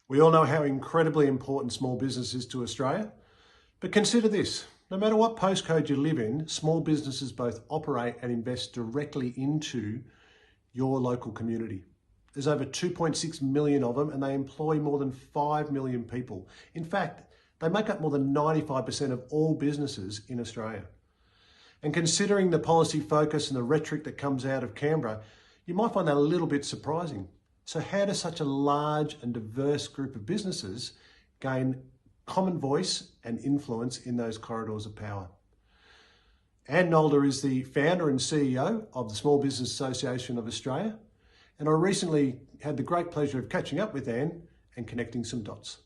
We all know how incredibly important small business is to Australia, but consider this. No matter what postcode you live in, small businesses both operate and invest directly into your local community. There's over 2.6 million of them and they employ more than 5 million people. In fact, they make up more than 95% of all businesses in Australia. And considering the policy focus and the rhetoric that comes out of Canberra, you might find that a little bit surprising. So how does such a large and diverse group of businesses gain common voice and influence in those corridors of power? Anne Nalder is the founder and CEO of the Small Business Association of Australia, and I recently had the great pleasure of catching up with Anne and connecting some dots.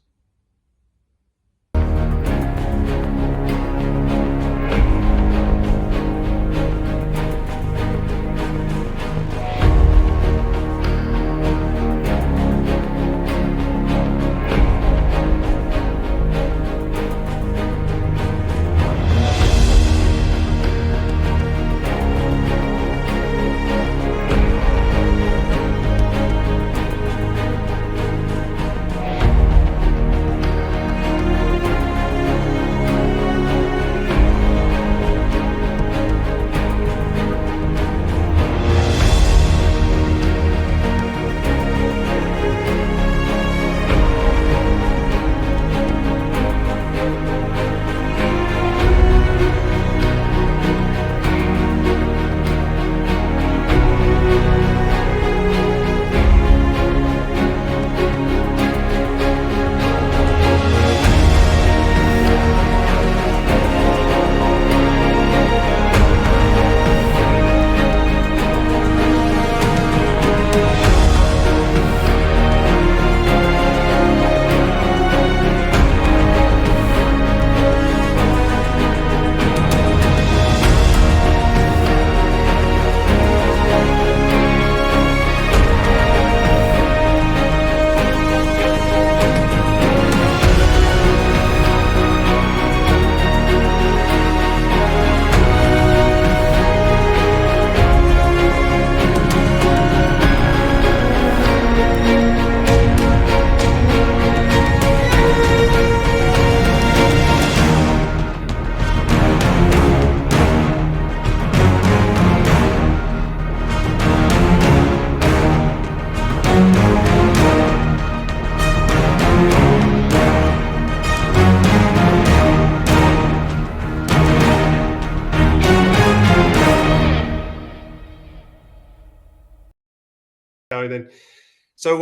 So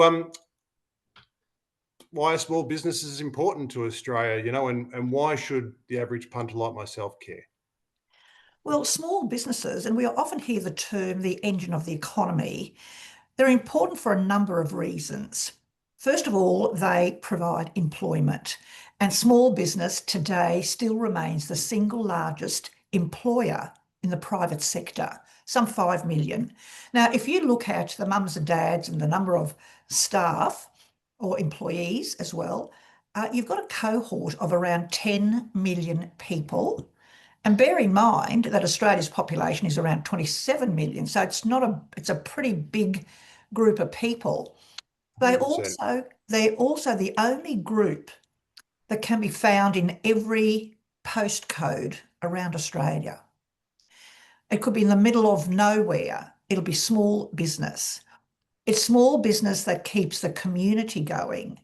why are small businesses important to Australia, and why should the average punter like myself care? Well, small businesses, and we often hear the term the engine of the economy, they're important for a number of reasons. First of all, they provide employment, and small business today still remains the single largest employer in the private sector, some 5 million. Now, if you look at the mums and dads and the number of staff or employees as well, you've got a cohort of around 10 million people. And bear in mind that Australia's population is around 27 million, so it's a pretty big group of people. They're 100%. also the only group that can be found in every postcode around Australia. It could be in the middle of nowhere. It'll be small business. It's small business that keeps the community going.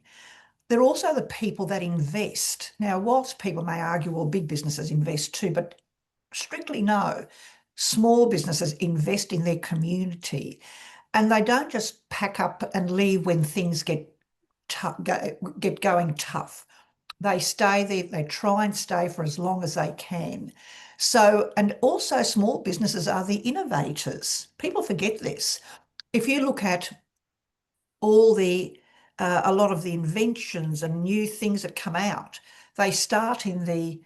They're also the people that invest. Now, whilst people may argue, well, big businesses invest too, but strictly no. Small businesses invest in their community, and they don't just pack up and leave when things get going tough. They stay there. They try and stay for as long as they can. So, and also small businesses are the innovators. People forget this. If you look at all a lot of the inventions and new things that come out, they start in the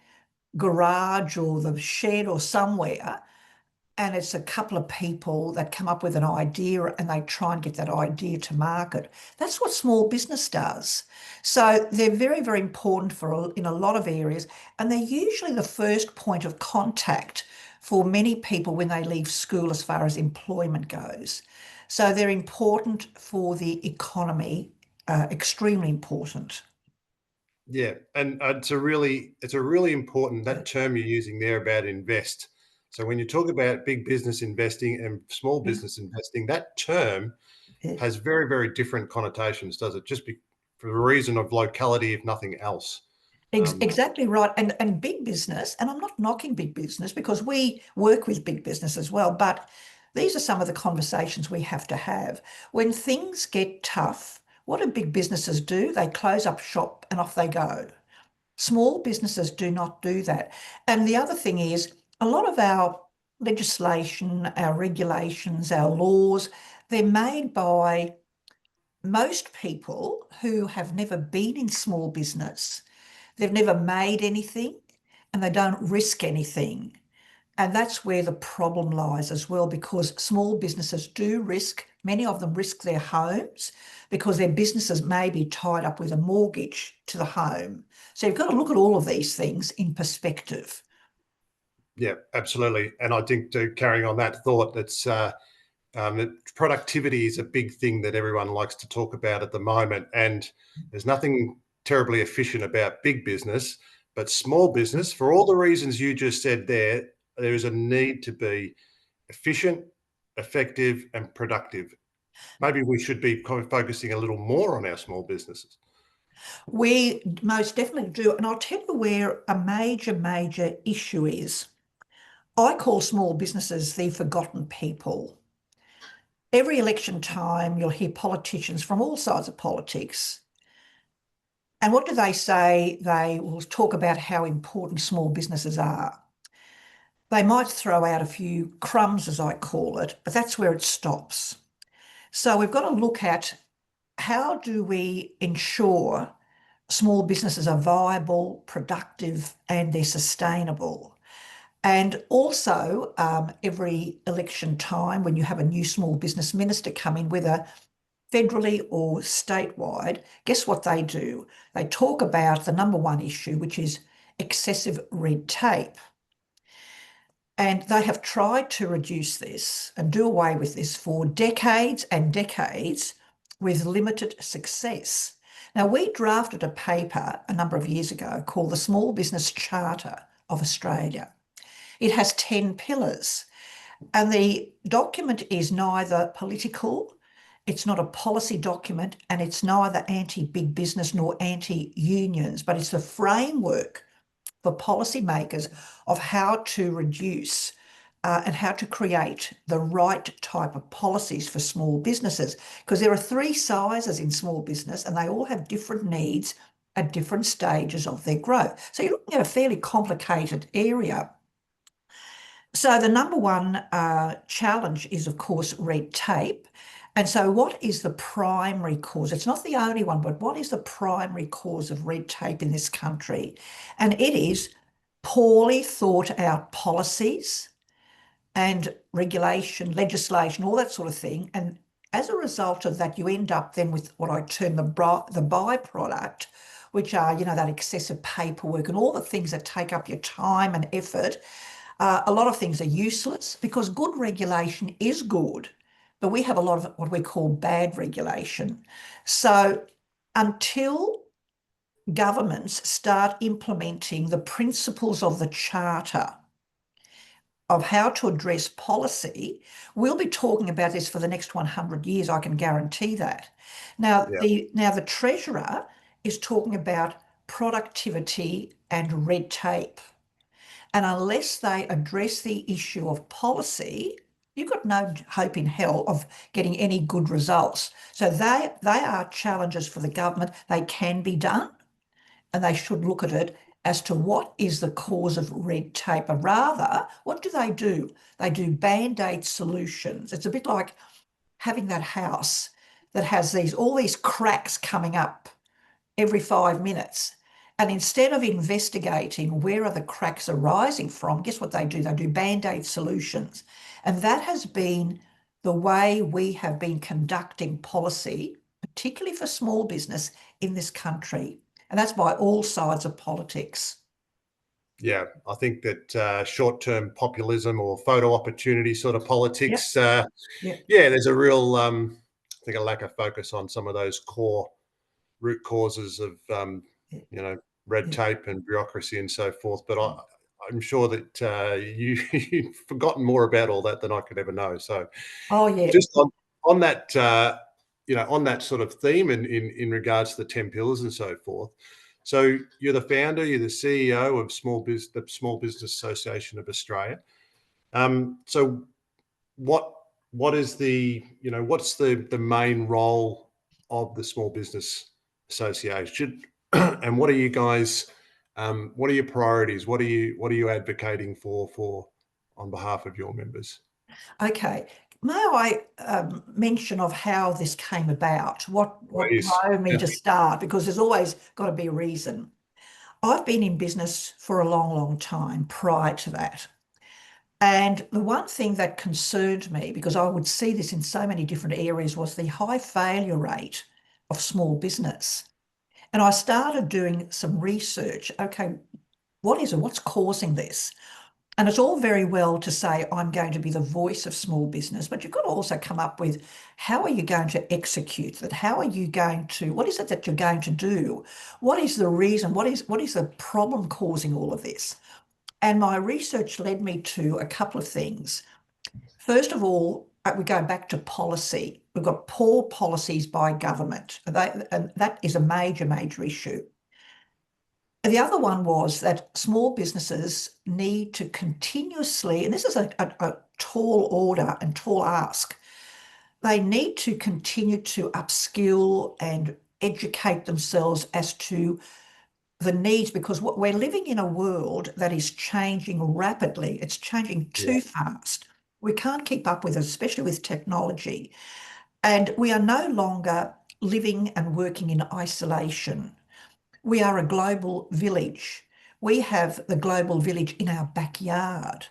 garage or the shed or somewhere, and it's a couple of people that come up with an idea and they try and get that idea to market. That's what small business does. So they're very, very important in a lot of areas, and they're usually the first point of contact for many people when they leave school as far as employment goes. So they're important for the economy extremely important. Yeah, and it's a really important, that term you're using there about invest. So when you talk about big business investing and small Yeah. business investing, that term Yeah. has very, very different connotations, does it? For the reason of locality, if nothing else. Exactly right. And big business, and I'm not knocking big business because we work with big business as well, but these are some of the conversations we have to have. When things get tough, what do big businesses do? They close up shop and off they go. Small businesses do not do that. And the other thing is, a lot of our legislation, our regulations, our laws, they're made by most people who have never been in small business. They've never made anything and they don't risk anything. And that's where the problem lies as well, because small businesses do risk, many of them risk their homes because their businesses may be tied up with a mortgage to the home. So you've got to look at all of these things in perspective. Yeah, absolutely. And I think, to carrying on that thought, that productivity is a big thing that everyone likes to talk about at the moment. And there's nothing terribly efficient about big business, but small business, for all the reasons you just said there is a need to be efficient, effective, and productive. Maybe we should be kind of focusing a little more on our small businesses. We most definitely do. And I'll tell you where a major issue is. I call small businesses the forgotten people. Every election time, you'll hear politicians from all sides of politics. And what do they say? They will talk about how important small businesses are. They might throw out a few crumbs, as I call it, but that's where it stops. So we've got to look at how do we ensure small businesses are viable, productive, and they're sustainable. And also, every election time, when you have a new small business minister come in, whether federally or statewide, guess what they do? They talk about the number one issue, which is excessive red tape. And they have tried to reduce this and do away with this for decades and decades with limited success. Now, we drafted a paper a number of years ago called the Small Business Charter of Australia. It has 10 pillars, and the document is neither political, it's not a policy document, and it's neither anti-big business nor anti-unions, but it's the framework for policymakers of how to reduce and how to create the right type of policies for small businesses. Because there are three sizes in small business and they all have different needs at different stages of their growth. So you're looking at a fairly complicated area. So the number one challenge is, of course, red tape. And so what is the primary cause? It's not the only one, but what is the primary cause of red tape in this country? And it is poorly thought out policies and regulation, legislation, all that sort of thing. And as a result of that, you end up then with what I term the byproduct, which are, that excessive paperwork and all the things that take up your time and effort. A lot of things are useless because good regulation is good, but we have a lot of what we call bad regulation. So until governments start implementing the principles of the Charter of how to address policy, we'll be talking about this for the next 100 years, I can guarantee that. Now, Yeah. the Treasurer is talking about productivity and red tape. And unless they address the issue of policy, you've got no hope in hell of getting any good results. So they are challenges for the government. They can be done, and they should look at it as to what is the cause of red tape. But rather, what do? They do band-aid solutions. It's a bit like having that house that has all these cracks coming up every 5 minutes. And instead of investigating where are the cracks arising from, guess what they do? They do band-aid solutions. And that has been the way we have been conducting policy, particularly for small business in this country. And that's by all sides of politics. Yeah, I think that short-term populism or photo opportunity sort of Yeah, politics, yeah, yeah, there's a real, I think, a lack of focus on some of those core root causes of red Yeah. tape and bureaucracy and so forth. But I'm sure that you've forgotten more about all that than I could ever know. So Oh, yeah. just on that, on that sort of theme in regards to the 10 pillars and so forth. So you're the founder, you're the CEO of the Small Business Association of Australia. So what is what's the main role of the Small Business Association, and what are you guys? What are your priorities? What are you advocating for on behalf of your members? Okay. May I mention of how this came about? What Please. drove me Yeah. to start? Because there's always got to be a reason. I've been in business for a long, long time prior to that. And the one thing that concerned me, because I would see this in so many different areas, was the high failure rate of small business. And I started doing some research. Okay, what is it? What's causing this? And it's all very well to say, I'm going to be the voice of small business, but you've got to also come up with how are you going to execute that? How are you going to, what is it that you're going to do? What is the reason? What is the problem causing all of this? And my research led me to a couple of things. First of all, we go back to policy. We've got poor policies by government, and that is a major, major issue. The other one was that small businesses need to continuously, and this is a tall order and tall ask, they need to continue to upskill and educate themselves as to the needs, because we're living in a world that is changing rapidly. It's changing Yeah. too fast. We can't keep up with it, especially with technology. And we are no longer living and working in isolation. We are a global village. We have the global village in our backyard.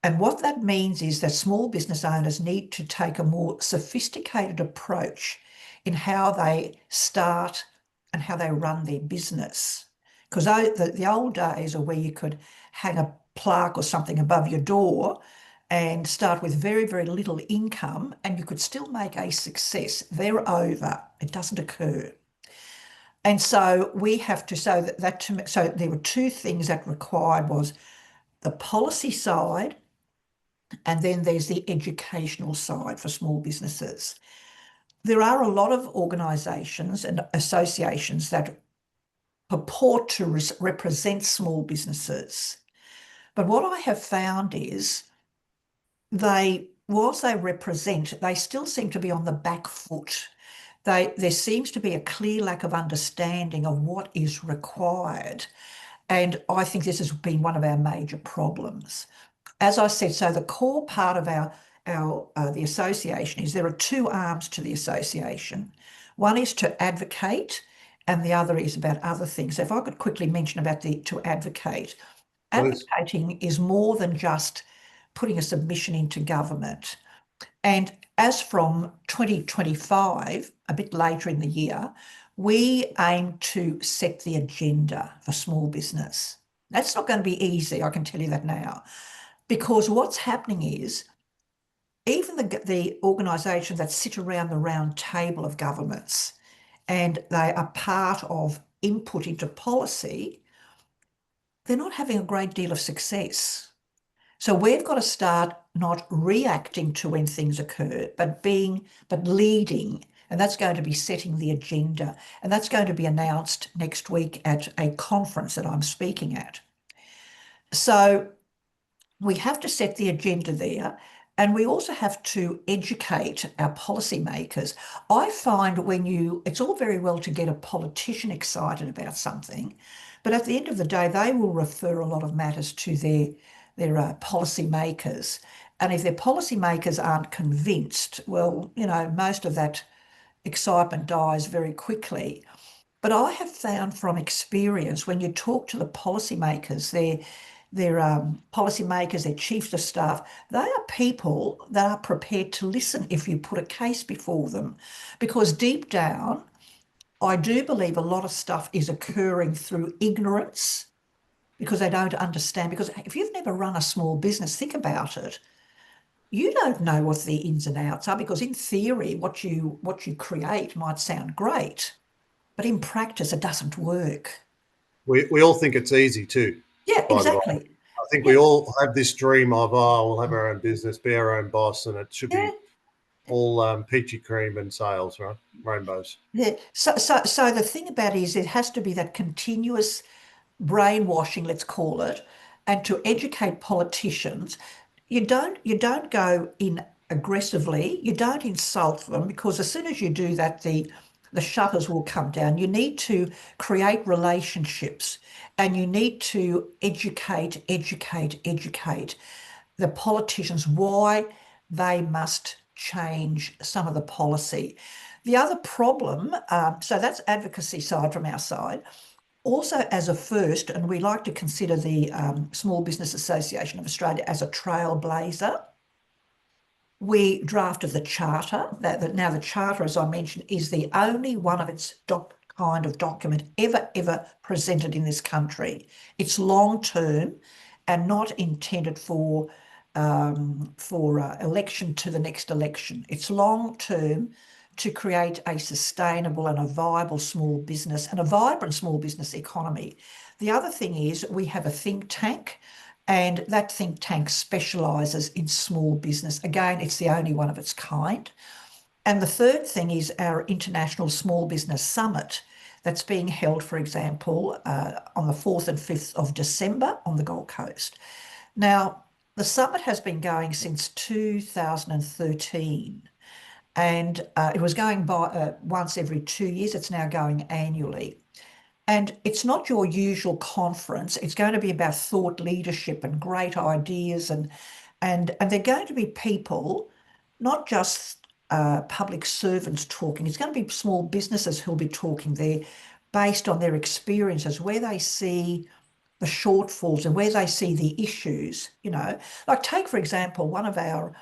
And what that means is that small business owners need to take a more sophisticated approach in how they start and how they run their business. Because the old days are where you could hang a plaque or something above your door and start with very, very little income, and you could still make a success. They're over. It doesn't occur. And so we have to, so there were two things that required was the policy side, and then there's the educational side for small businesses. There are a lot of organisations and associations that purport to represent small businesses. But what I have found is whilst they represent, they still seem to be on the back foot. There seems to be a clear lack of understanding of what is required. And I think this has been one of our major problems. As I said, so the core part of the association is there are two arms to the association. One is to advocate, and the other is about other things. So if I could quickly mention about to advocate. Please. Advocating is more than just putting a submission into government. And as from 2025, a bit later in the year, we aim to set the agenda for small business. That's not going to be easy, I can tell you that now, because what's happening is even the organisations that sit around the round table of governments and they are part of input into policy, they're not having a great deal of success. So we've got to start not reacting to when things occur, but leading. And that's going to be setting the agenda. And that's going to be announced next week at a conference that I'm speaking at. So we have to set the agenda there. And we also have to educate our policymakers. I find it's all very well to get a politician excited about something, but at the end of the day, they will refer a lot of matters to their policymakers. And if their policymakers aren't convinced, well, most of that excitement dies very quickly. But I have found from experience when you talk to the policymakers, their policymakers, their chiefs of staff, they are people that are prepared to listen if you put a case before them. Because deep down, I do believe a lot of stuff is occurring through ignorance because they don't understand. Because if you've never run a small business, think about it. You don't know what the ins and outs are because in theory, what you create might sound great. but in practice, it doesn't work. We all think it's easy too, Yeah, by the way. exactly. I think Yeah, we all have this dream of, oh, we'll have our own business, be our own boss, and it should yeah, be all peachy cream and sales, right? Rainbows. yeah. So the thing about it is it has to be that continuous brainwashing, let's call it, and to educate politicians. You don't go in aggressively, you don't insult them, because as soon as you do that, the shutters will come down. You need to create relationships, and you need to educate the politicians why they must change some of the policy. The other problem, so that's advocacy side from our side. Also, as a first, and we like to consider the Small Business Association of Australia as a trailblazer, we drafted the charter. Now the charter, as I mentioned, is the only one of its kind of document ever presented in this country. It's long term and not intended for election to the next election. It's long term to create a sustainable and a viable small business and a vibrant small business economy. The other thing is we have a think tank, and that think tank specialises in small business. Again, it's the only one of its kind. And the third thing is our International Small Business Summit that's being held, for example, on the 4th and 5th of December on the Gold Coast. Now, the summit has been going since 2013, and it was going by once every 2 years. It's now going annually. And it's not your usual conference. It's going to be about thought leadership and great ideas, and they're going to be people, not just public servants talking. It's going to be small businesses who'll be talking there based on their experiences, where they see the shortfalls and where they see the issues. Like take, for example, one of our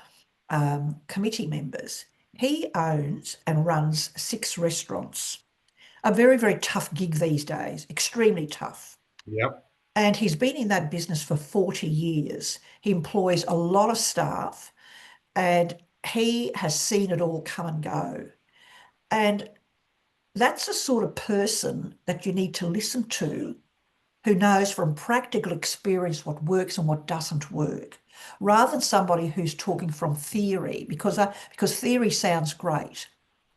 committee members. He owns and runs 6 restaurants. A very tough gig these days, extremely tough. Yep. And he's been in that business for 40 years. He employs a lot of staff, and he has seen it all come and go. And that's the sort of person that you need to listen to, who knows from practical experience what works and what doesn't work, rather than somebody who's talking from theory, because theory sounds great.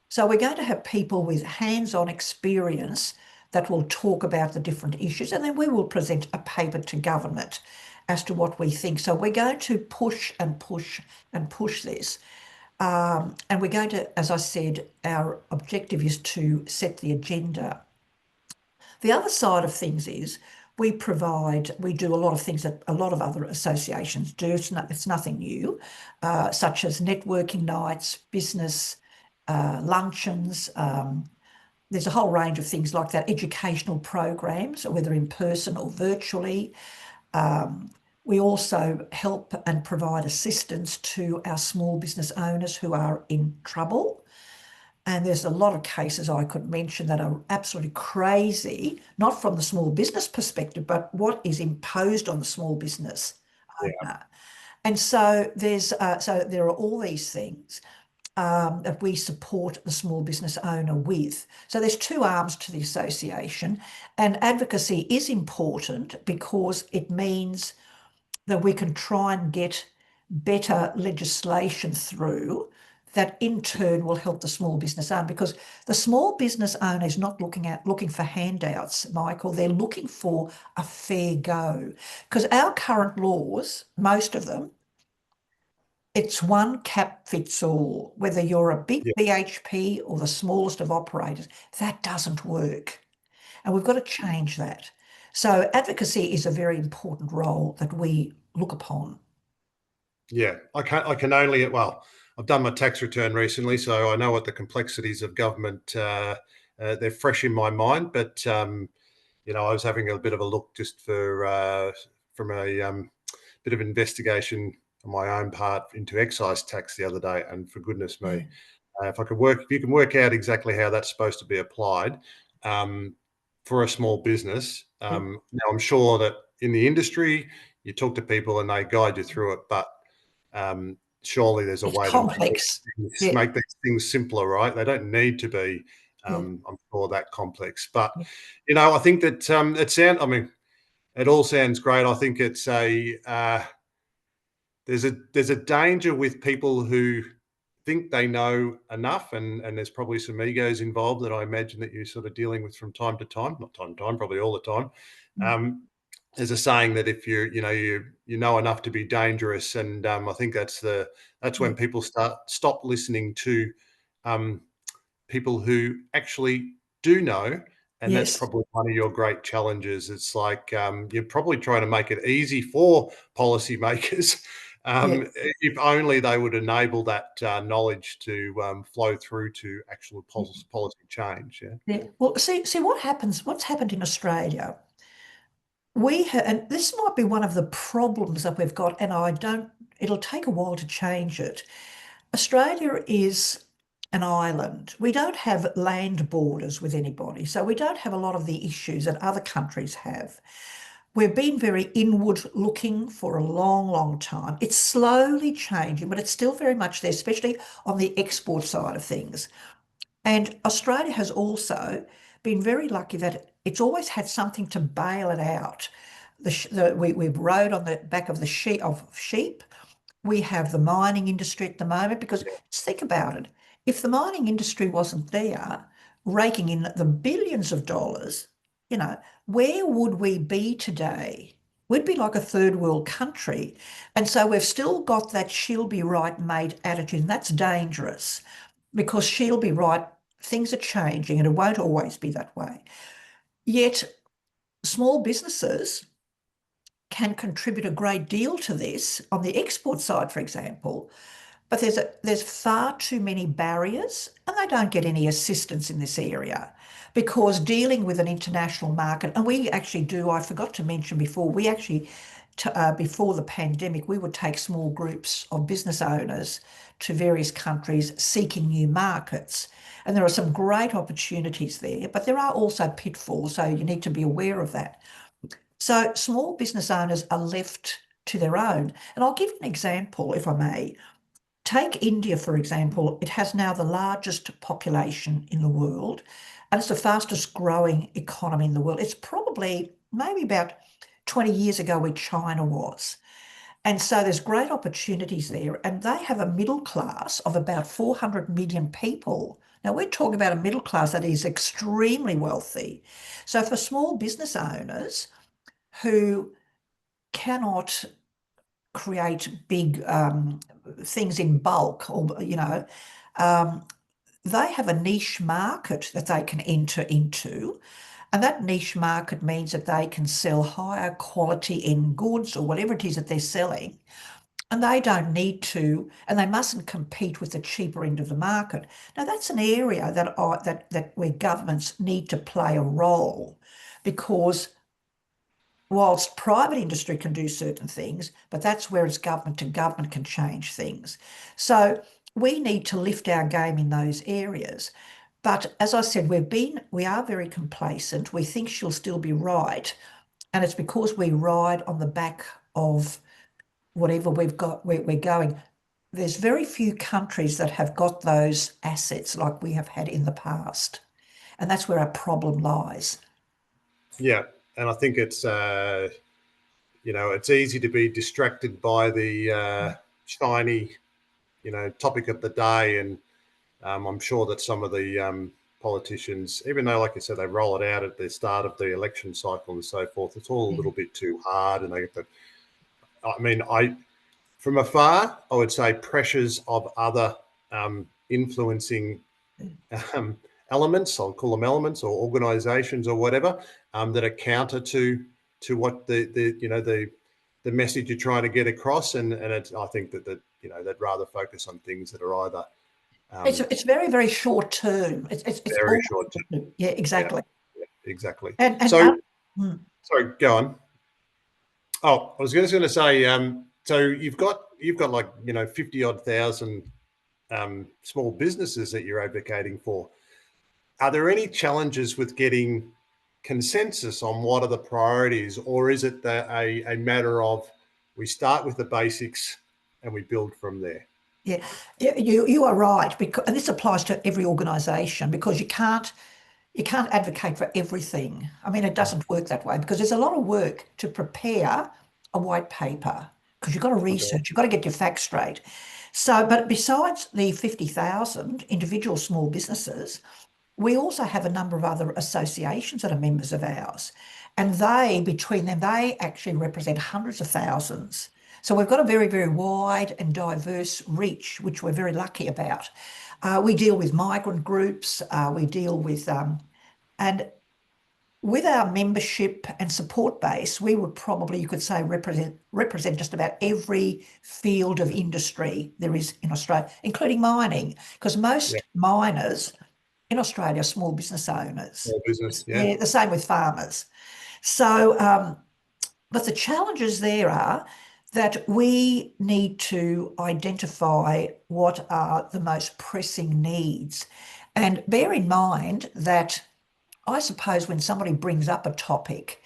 So we're going to have people with hands-on experience that will talk about the different issues, and then we will present a paper to government as to what we think. So we're going to push and push and push this. And we're going to, as I said, our objective is to set the agenda. The other side of things is we do a lot of things that a lot of other associations do. It's nothing new, such as networking nights, business luncheons. There's a whole range of things like that, educational programs, whether in person or virtually. We also help and provide assistance to our small business owners who are in trouble. And there's a lot of cases I could mention that are absolutely crazy, not from the small business perspective, but what is imposed on the small business Yeah. owner. And so there are all these things that we support the small business owner with. So there's 2 arms to the association, and advocacy is important because it means that we can try and get better legislation through that in turn will help the small business owner, because the small business owner is not looking for handouts, Michael. They're looking for a fair go, because our current laws, most of them, it's one cap fits all. Whether you're a big Yeah. BHP or the smallest of operators, that doesn't work. And we've got to change that. So advocacy is a very important role that we look upon. Yeah. I can only, well, I've done my tax return recently, so I know what the complexities of government, they're fresh in my mind, but, I was having a bit of a look just from a bit of investigation on my own part into excise tax the other day. And for goodness me, Yeah. if you can work out exactly how that's supposed to be applied um, for a small business, Yeah. now I'm sure that in the industry, you talk to people and they guide you through it, but surely there's a It's way to complex. Yeah. make these things simpler, right? They don't need to be Yeah. I'm sure that complex. But, Yeah. I think that I mean, it all sounds great. I think it's there's a danger with people who think they know enough, and there's probably some egos involved that I imagine that you're sort of dealing with from time to time, not time to time, probably all the time. Mm. There's a saying that if you know enough to be dangerous, and I think that's Yeah. when people stop listening to um, people who actually do know. And that's Yes. probably one of your great challenges. It's like you're probably trying to make it easy for policymakers. Yeah. If only they would enable that knowledge to flow through to actual policy change. Yeah. Yeah. Well, see what's happened in Australia. And this might be one of the problems that we've got, and it'll take a while to change it. Australia is an island. We don't have land borders with anybody, so we don't have a lot of the issues that other countries have. We've been very inward looking for a long, long time. It's slowly changing, but it's still very much there, especially on the export side of things. And Australia has also been very lucky that it's always had something to bail it out. We've rode on the back of the sheep. We have the mining industry at the moment because just think about it. If the mining industry wasn't there, raking in the billions of dollars, you know, where would we be today? We'd be like a third world country. And so we've still got that she'll be right mate attitude, and that's dangerous because she'll be right. Things are changing and it won't always be that way. Yet small businesses can contribute a great deal to this on the export side, for example. But there's far too many barriers, and they don't get any assistance in this area because dealing with an international market, and we actually do. I forgot to mention before, we actually before the pandemic, we would take small groups of business owners to various countries seeking new markets. And there are some great opportunities there, but there are also pitfalls, so you need to be aware of that. So small business owners are left to their own. And I'll give you an example, if I may. Take India, for example. It has now the largest population in the world, and it's the fastest growing economy in the world. It's probably maybe about 20 years ago where China was. And so there's great opportunities there. And they have a middle class of about 400 million people. Now, we're talking about a middle class that is extremely wealthy. So for small business owners who cannot create big things in bulk, or um, they have a niche market that they can enter into, and that niche market means that they can sell higher quality in goods or whatever it is that they're selling, and they don't need to, and they mustn't compete with the cheaper end of the market. Now that's an area that where governments need to play a role, because whilst private industry can do certain things, but that's where it's government to government can change things. So we need to lift our game in those areas. But as I said, we are very complacent. We think she'll still be right. And it's because we ride on the back of whatever we've got, where we're going. There's very few countries that have got those assets like we have had in the past. And that's where our problem lies. Yeah, and I think it's it's easy to be distracted by the shiny topic of the day, and I'm sure that some of the politicians, even though, like I said, they roll it out at the start of the election cycle and so forth, it's all a Yeah. little bit too hard, and they get the. I mean, from afar, I would say pressures of other influencing um, elements, I'll call them elements or organisations or whatever, that are counter to what the message you're trying to get across, and I think that they'd rather focus on things that are either It's very, very short term. It's very all, short term. yeah, Yeah, exactly. yeah, exactly. And So, hmm, sorry, go on. Oh, I was just going to say, so you've got like 50 odd thousand small businesses that you're advocating for. Are there any challenges with getting consensus on what are the priorities, or is it a matter of we start with the basics and we build from there? Yeah, you are right, because and this applies to every organisation, because you can't advocate for everything. I mean, it doesn't work that way, because there's a lot of work to prepare a white paper, because you've got to Okay. research, you've got to get your facts straight. So, but besides the 50,000 individual small businesses, we also have a number of other associations that are members of ours. And between them, they actually represent hundreds of thousands. So we've got a very, very wide and diverse reach, which we're very lucky about. We deal with migrant groups, we deal with, and with our membership and support base, we would probably, you could say, represent just about every field of industry there is in Australia, including mining, because Yeah. most miners in Australia are small business owners. Small business. Yeah. Yeah, the same with farmers. So, but the challenges there are that we need to identify what are the most pressing needs. And bear in mind that I suppose when somebody brings up a topic,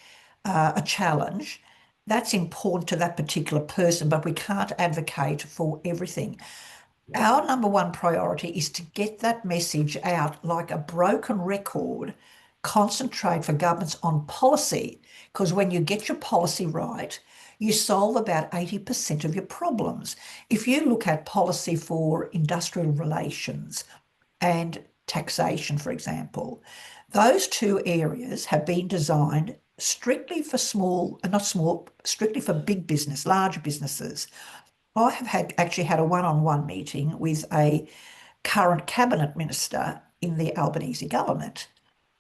a challenge, that's important to that particular person, but we can't advocate for everything. Our number one priority is to get that message out like a broken record, concentrate for governments on policy, because when you get your policy right, you solve about 80% of your problems. If you look at policy for industrial relations and taxation, for example, those two areas have been designed strictly for small, not small, strictly for big business, large businesses. I have actually had a one-on-one meeting with a current cabinet minister in the Albanese government,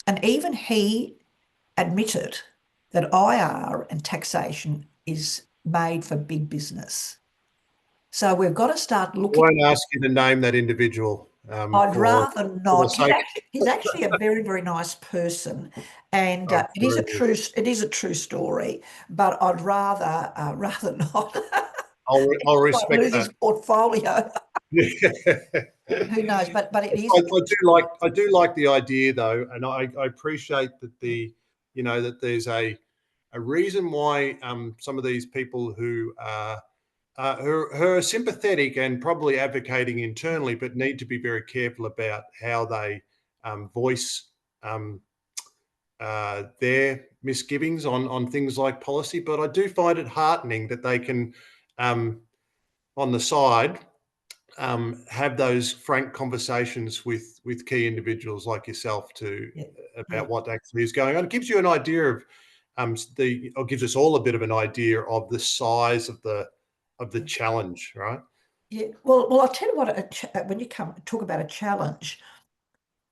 and even he admitted that IR and taxation is made for big business. So we've got to start I looking. won't ask you to name that individual I'd rather for the not. He's sake. actually, he's actually a very, very nice person, and I'm it is sure a it is. true story. But I'd rather not. He I'll might respect lose his that. portfolio. Who knows? But it is a true story. I do like the idea though, and I appreciate that that there's a reason why some of these people who are sympathetic and probably advocating internally, but need to be very careful about how they voice um, their misgivings on things like policy. But I do find it heartening that they can, on the side, have those frank conversations with key individuals like yourself to Yeah, yeah, about what actually is going on. It gives you an idea of or gives us all a bit of an idea of the size of the yeah. challenge, right? Yeah. Well, I'll tell you what. When you come talk about a challenge,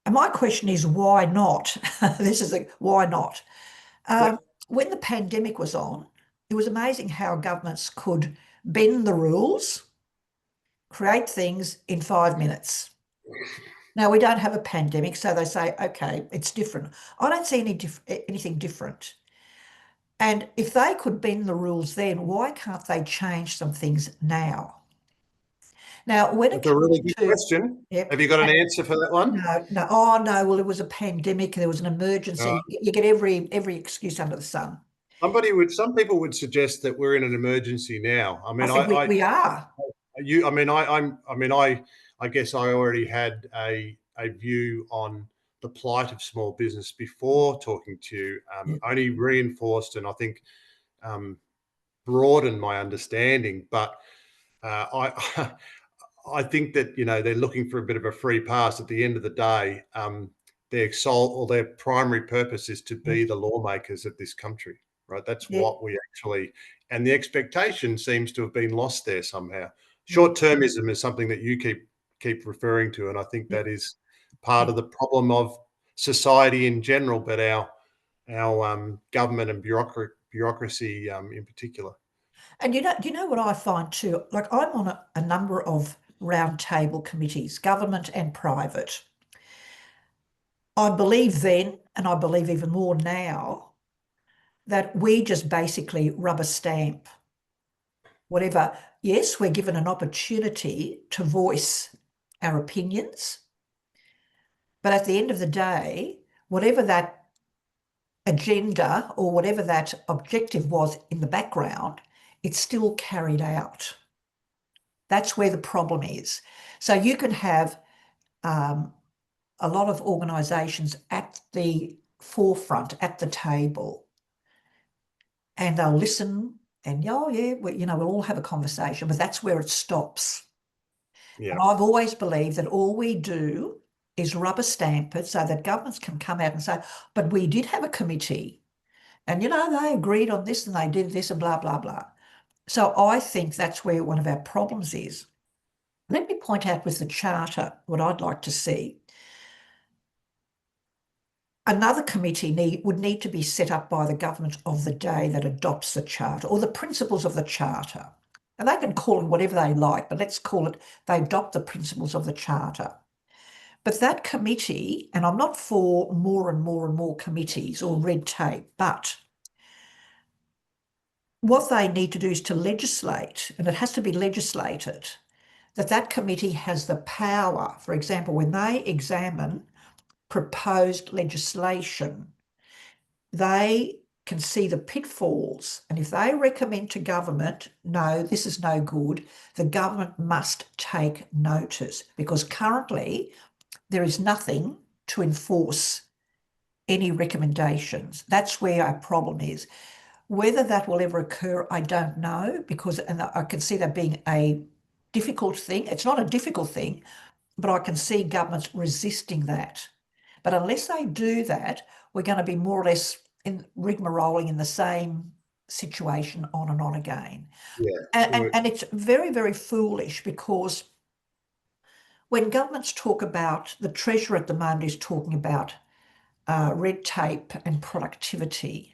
and my question is, why not? This is a why not. Um, Yep. when the pandemic was on, it was amazing how governments could bend the rules, create things in 5 minutes. Now we don't have a pandemic, so they say, okay, it's different. I don't see anything different. And if they could bend the rules then, why can't they change some things now? Now, when it That's a really comes good to, question. yep, Have you got an answer for that one? no, no, oh no, well, it was a pandemic, there was an Uh, emergency. You get every excuse under the sun. some people would suggest that we're in an emergency now. I I mean, think we are. you, I mean, I guess I already had a view on the plight of small business before talking to you, Yeah, only reinforced and I think um, broadened my understanding. But I, I think that they're looking for a bit of a free pass. At the end of the day, their sole or their primary purpose is to yeah, be the lawmakers of this country, right? That's yeah, what we actually, and the expectation seems to have been lost there somehow. yeah, Short termism is something that you keep referring to, and I think yeah, that is part yeah. of the problem of society in general, but our government and bureaucracy in particular. And do you know what I find too? Like I'm on a number of roundtable committees, government and private. I believe then, and I believe even more now, that we just basically rubber stamp whatever. Yes, we're given an opportunity to voice our opinions, but at the end of the day, whatever that agenda or whatever that objective was in the background, it's still carried out. That's where the problem is. So you can have a lot of organisations at the forefront, at the table, and they'll listen and, oh, yeah, we'll all have a conversation, but that's where it stops. Yeah. And I've always believed that all we do is rubber stamp it so that governments can come out and say, but we did have a committee and, they agreed on this and they did this and blah, blah, blah. So I think that's where one of our problems is. Let me point out with the Charter what I'd like to see. Another committee would need to be set up by the government of the day that adopts the Charter or the principles of the Charter. And they can call it whatever they like, but let's call it they adopt the principles of the Charter. But that committee, and I'm not for more and more and more committees or red tape, but what they need to do is to legislate, and it has to be legislated, that committee has the power, for example, when they examine proposed legislation, they can see the pitfalls. And if they recommend to government, no, this is no good, the government must take notice, because currently there is nothing to enforce any recommendations. That's where our problem is. Whether that will ever occur, I don't know, because and I can see that being a difficult thing. It's not a difficult thing, but I can see governments resisting that. But unless they do that, we're going to be more or less in rigmaroling in the same situation on and on again. Yeah. And it's very, very foolish, because when governments talk about, the Treasurer at the moment is talking about red tape and productivity.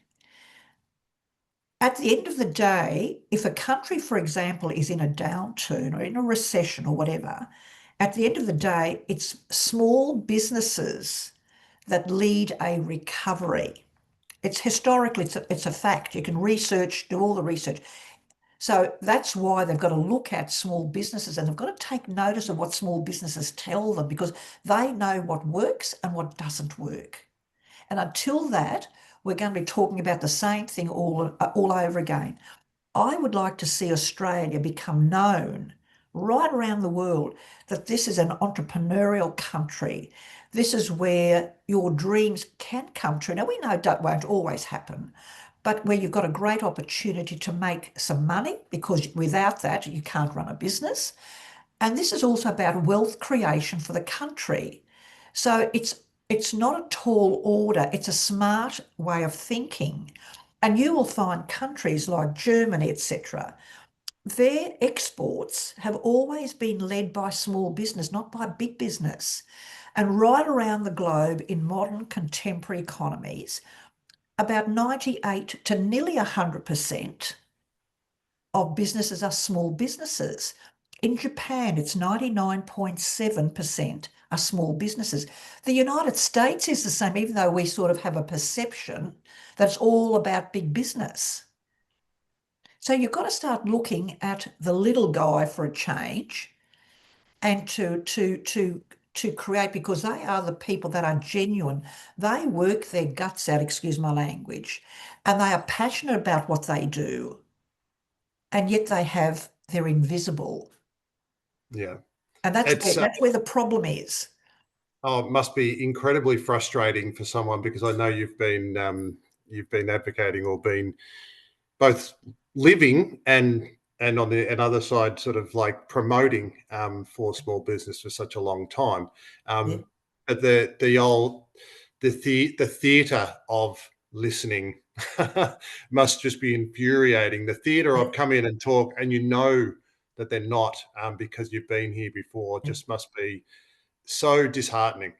At the end of the day, if a country, for example, is in a downturn or in a recession or whatever, at the end of the day, it's small businesses that lead a recovery. It's historically, it's a fact. You can research, do all the research. So that's why they've got to look at small businesses, and they've got to take notice of what small businesses tell them, because they know what works and what doesn't work. And until that, we're going to be talking about the same thing all over again. I would like to see Australia become known right around the world that this is an entrepreneurial country. This is where your dreams can come true. Now, we know that won't always happen, but where you've got a great opportunity to make some money, because without that, you can't run a business. And this is also about wealth creation for the country. So it's not a tall order, it's a smart way of thinking. And you will find countries like Germany, etc., their exports have always been led by small business, not by big business. And right around the globe in modern contemporary economies, about 98 to nearly 100% of businesses are small businesses. In Japan, it's 99.7% are small businesses. The United States is the same, even though we sort of have a perception that it's all about big business. So you've got to start looking at the little guy for a change, and to create, because they are the people that are genuine. They work their guts out, excuse my language, and they are passionate about what they do, and yet they're invisible. Yeah. And that's It's where the problem is. Oh, it must be incredibly frustrating for someone, because I know you've been advocating, or been both living and on the other side, sort of like promoting for small business for such a long time. Yeah, But the theatre of listening must just be infuriating. The theatre yeah, of come in and talk, and you know that they're not, because you've been here before, yeah, just must be so disheartening.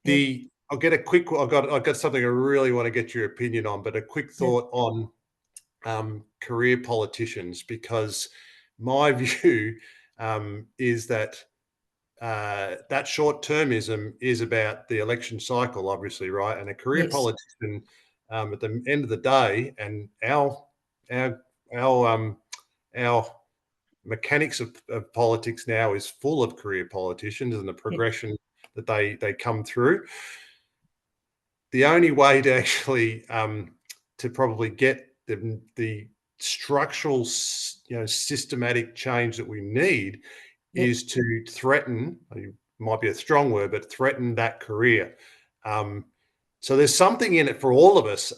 yeah, I've got something I really want to get your opinion on, but a quick yeah, thought on career politicians, because my view is that that short termism is about the election cycle, obviously, right? And a career yes, politician, at the end of the day, and our our mechanics of politics now is full of career politicians, and the yeah, progression that they come through. The only way to actually to probably get the structural, systematic change that we need Yep. is to threaten, it might be a strong word, but threaten that career. So there's something in it for all of us,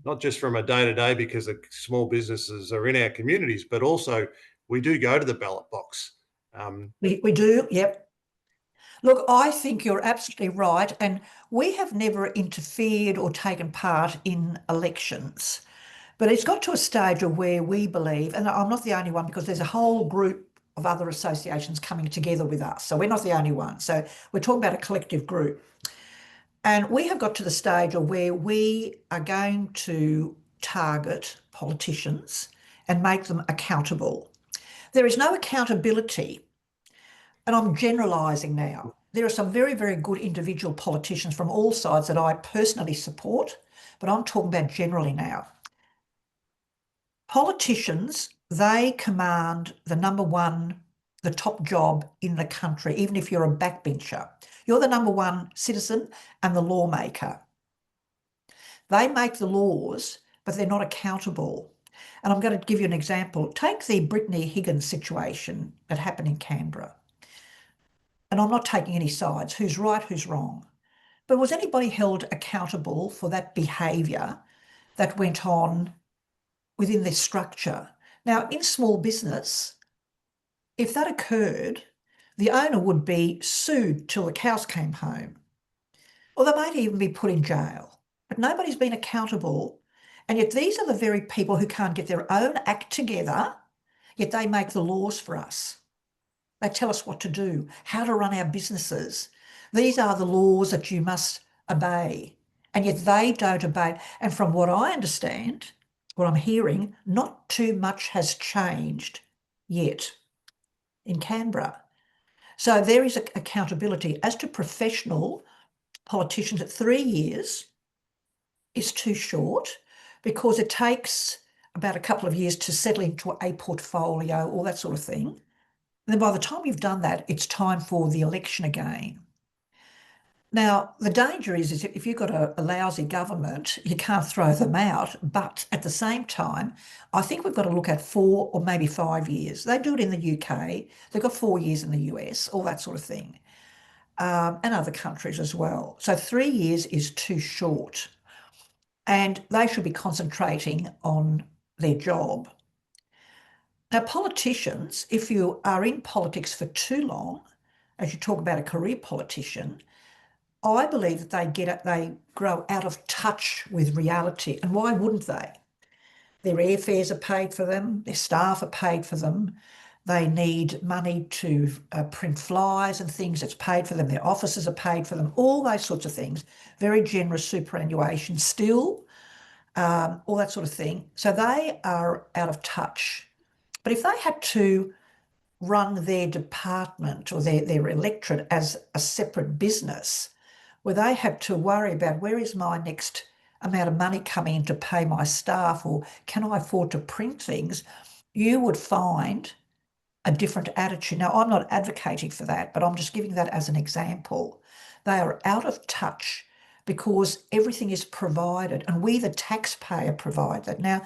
not just from a day-to-day, because the small businesses are in our communities, but also we do go to the ballot box. We do, yep. Look, I think you're absolutely right. And we have never interfered or taken part in elections. But it's got to a stage of where we believe, and I'm not the only one because there's a whole group of other associations coming together with us. So we're not the only one. So we're talking about a collective group. And we have got to the stage of where we are going to target politicians and make them accountable. There is no accountability, and I'm generalising now. There are some very, very good individual politicians from all sides that I personally support, but I'm talking about generally now. Politicians, they command the number one, the top job in the country, even if you're a backbencher. You're the number one citizen and the lawmaker. They make the laws, but they're not accountable. And I'm going to give you an example. Take the Brittany Higgins situation that happened in Canberra. And I'm not taking any sides, who's right, who's wrong. But was anybody held accountable for that behaviour that went on within this structure? Now, in small business, if that occurred, the owner would be sued till the cows came home, or they might even be put in jail. But nobody's been accountable. And yet these are the very people who can't get their own act together, yet they make the laws for us. They tell us what to do, how to run our businesses. These are the laws that you must obey. And yet they don't obey. And from what I understand, what I'm hearing, not too much has changed yet in Canberra. So there is accountability. As to professional politicians, at 3 years is too short because it takes about a couple of years to settle into a portfolio, all that sort of thing. And then by the time you've done that, it's time for the election again. Now, the danger is if you've got a lousy government, you can't throw them out. But at the same time, I think we've got to look at 4 or maybe 5 years. They do it in the UK. They've got 4 years in the US, all that sort of thing, and other countries as well. So 3 years is too short. And they should be concentrating on their job. Now, politicians, if you are in politics for too long, as you talk about a career politician, I believe that they grow out of touch with reality. And why wouldn't they? Their airfares are paid for them, their staff are paid for them, they need money to print flyers and things that's paid for them, their offices are paid for them, all those sorts of things, very generous superannuation still, all that sort of thing. So they are out of touch. But if they had to run their department or their electorate as a separate business, where they have to worry about where is my next amount of money coming in to pay my staff, or can I afford to print things, you would find a different attitude. Now, I'm not advocating for that, but I'm just giving that as an example. They are out of touch because everything is provided, and we, the taxpayer, provide that. Now,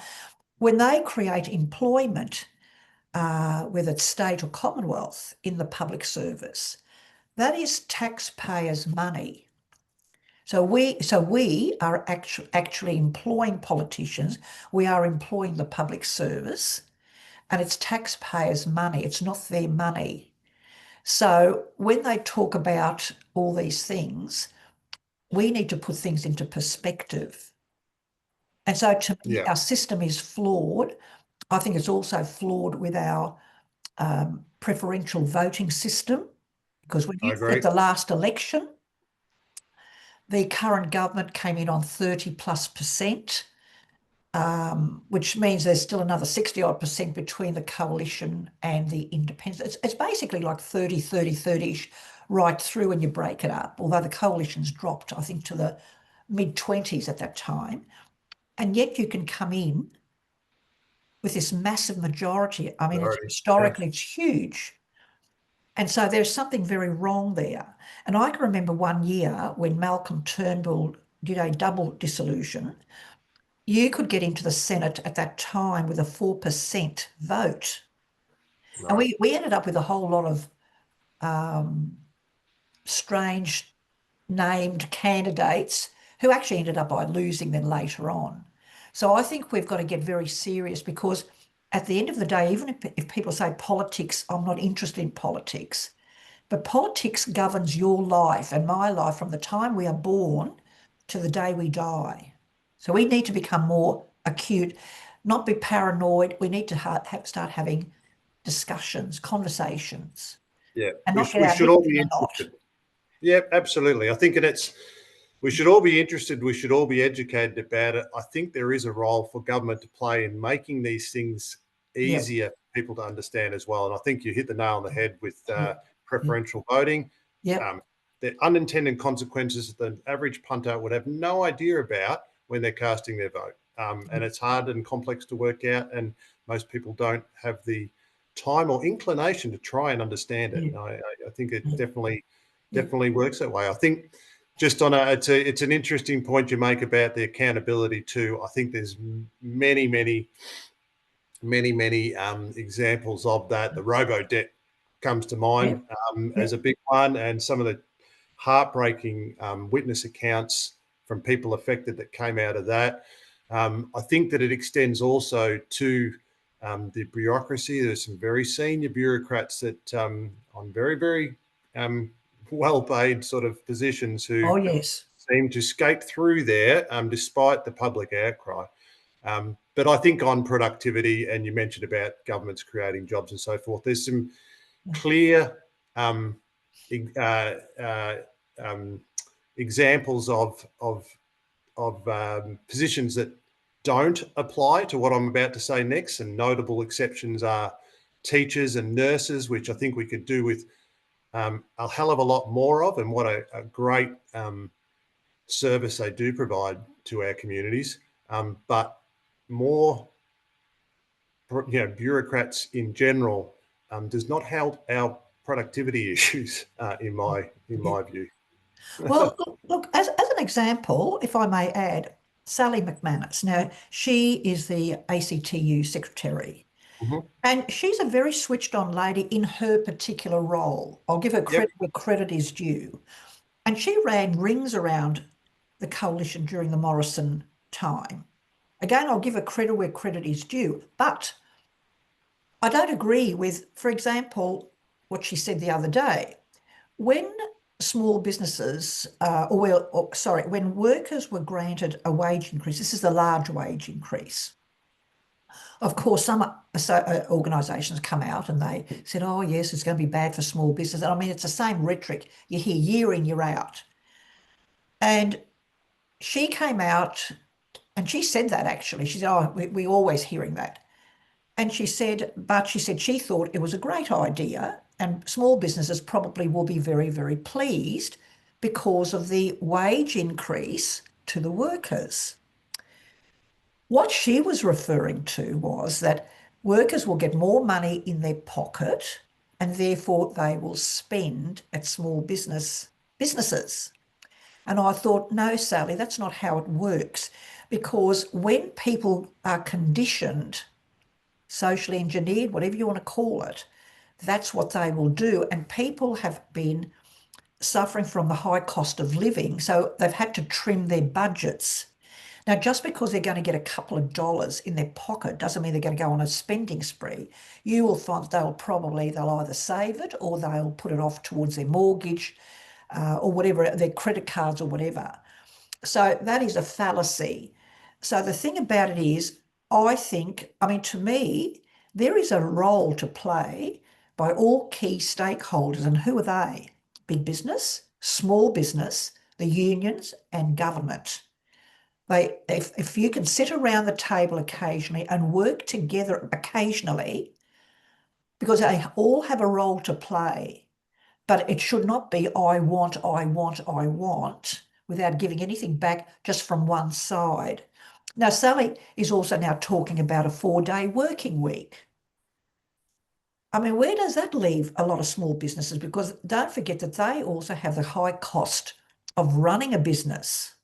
when they create employment, whether it's state or Commonwealth, in the public service, that is taxpayers' money. So we are actually employing politicians. We are employing the public service, and it's taxpayers' money. It's not their money. So when they talk about all these things, we need to put things into perspective. And so to me, Yeah, our system is flawed. I think it's also flawed with our preferential voting system, because when I you look at agree. the last election, the current government came in on 30+%, which means there's still another 60 odd percent between the coalition and the independents. It's basically like 30, 30, 30-ish right through when you break it up, although the coalition's dropped, I think, to the mid-20s at that time. And yet you can come in with this massive majority. I mean, it's Alrighty. Yeah. historically, it's huge. And so there's something very wrong there. And I can remember one year when Malcolm Turnbull did a double dissolution. you could get into the Senate at that time with a 4% vote. And Right. we ended up with a whole lot of strange named candidates who actually ended up by losing then later on. So I think we've got to get very serious, because at the end of the day, even if people say politics, I'm not interested in politics, but politics governs your life and my life from the time we are born to the day we die. So we need to become more acute, not be paranoid. We need to start having discussions, conversations, Yeah, and not get we our should heads all in be a knot. interested. Yeah, absolutely. I think we should all be interested. We should all be educated about it. I think there is a role for government to play in making these things Yeah, easier for people to understand as well. And I think you hit the nail on the head with yeah, yeah, preferential voting. yeah, The unintended consequences that the average punter would have no idea about when they're casting their vote. And it's hard and complex to work out, and most people don't have the time or inclination to try and understand it. yeah, I think it yeah, yeah, definitely works that way. I think just on it's an interesting point you make about the accountability too. I think there's many examples of that. The robo debt comes to yeah, mind yeah, as a big one, and some of the heartbreaking witness accounts from people affected that came out of that. I think that it extends also to the bureaucracy. There's some very senior bureaucrats that on very well-paid sort of positions who oh yes, seem to skate through there despite the public outcry. But I think on productivity, and you mentioned about governments creating jobs and so forth, there's some clear uh, uh, um, examples of positions that don't apply to what I'm about to say next, and notable exceptions are teachers and nurses, which I think we could do with a hell of a lot more of, and what a great service they do provide to our communities. But more, bureaucrats in general does not help our productivity issues, in yeah. my view. Well, look, as an example, if I may add, Sally McManus. Now, she is the ACTU secretary, Mhm. and she's a very switched on lady in her particular role. I'll give her Yep. credit where credit is due. And she ran rings around the coalition during the Morrison time. Again, I'll give her credit where credit is due, but I don't agree with, for example, what she said the other day. When small businesses, when workers were granted a wage increase, this is a large wage increase. Of course, some organisations come out and they said, oh, yes, it's going to be bad for small business. And I mean, it's the same rhetoric you hear year in, year out. And she came out and she said that actually. She said, oh, we always hearing that. And she said she thought it was a great idea, and small businesses probably will be very, very pleased because of the wage increase to the workers. What she was referring to was that workers will get more money in their pocket and therefore they will spend at businesses. And I thought, no, Sally, that's not how it works. Because when people are conditioned, socially engineered, whatever you want to call it, that's what they will do. And people have been suffering from the high cost of living. So they've had to trim their budgets. Now, just because they're going to get a couple of dollars in their pocket doesn't mean they're going to go on a spending spree. You will find they'll either save it or they'll put it off towards their mortgage or whatever, their credit cards or whatever. So that is a fallacy. So the thing about it is, I mean, to me, there is a role to play by all key stakeholders. And who are they? Big business, small business, the unions, and government. If you can sit around the table occasionally and work together occasionally, because they all have a role to play, but it should not be I want, without giving anything back just from one side. Now, Sally is also now talking about a 4-day working week. I mean, where does that leave a lot of small businesses? Because don't forget that they also have the high cost of running a business.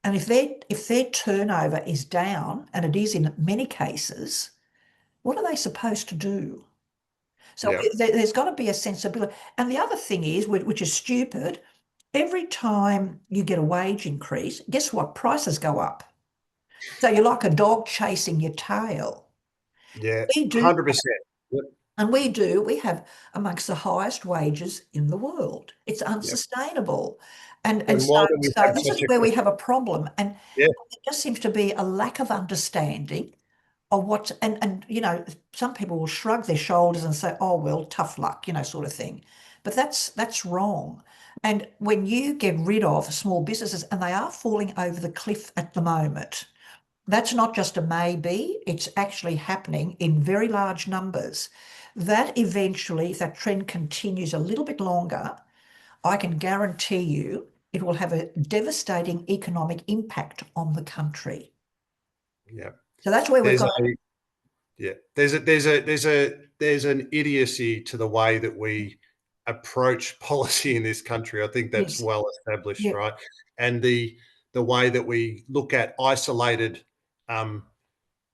And if their turnover is down, and it is in many cases, what are they supposed to do? So Yeah. there's got to be a sensibility. And the other thing is, which is stupid, every time you get a wage increase, guess what? Prices go up. So you're like a dog chasing your tail. Yeah. We do, 100%. Yep. and we have amongst the highest wages in the world. It's Yep. unsustainable. And And so, why do we so have this is such a where we have a problem. And yeah, there just seems to be a lack of understanding of what, and some people will shrug their shoulders and say, oh, well, tough luck, sort of thing. But that's wrong. And when you get rid of small businesses, and they are falling over the cliff at the moment, that's not just a maybe, it's actually happening in very large numbers. That eventually, if that trend continues a little bit longer, I can guarantee you it will have a devastating economic impact on the country. yeah. So that's where we've There's got. a yeah. There's an idiocy to the way that we approach policy in this country. I think that's Yes. well established, Yeah. right? And the way that we look at isolated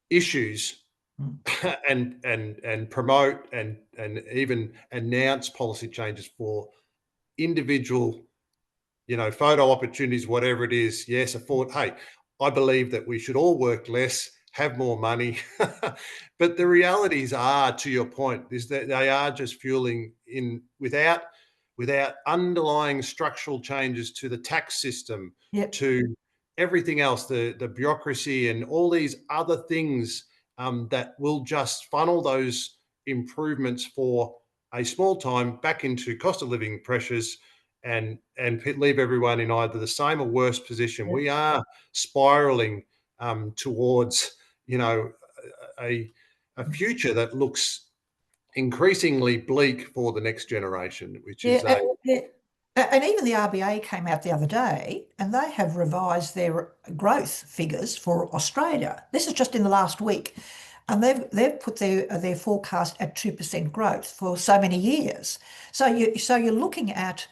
issues Mm. and promote and even announce policy changes for individual, photo opportunities, whatever it is. Yes, afford. Hey, I believe that we should all work less, have more money. But the realities are, to your point, is that they are just fueling in without underlying structural changes to the tax system, Yep. to everything else, the bureaucracy and all these other things that will just funnel those improvements for a small time back into cost of living pressures and leave everyone in either the same or worse position. Yep. We are spiraling towards, a future that looks increasingly bleak for the next generation, which Yeah, is a yeah. And even the RBA came out the other day and they have revised their growth figures for Australia. This is just in the last week. And they've put their forecast at 2% growth for so many years. So you're looking at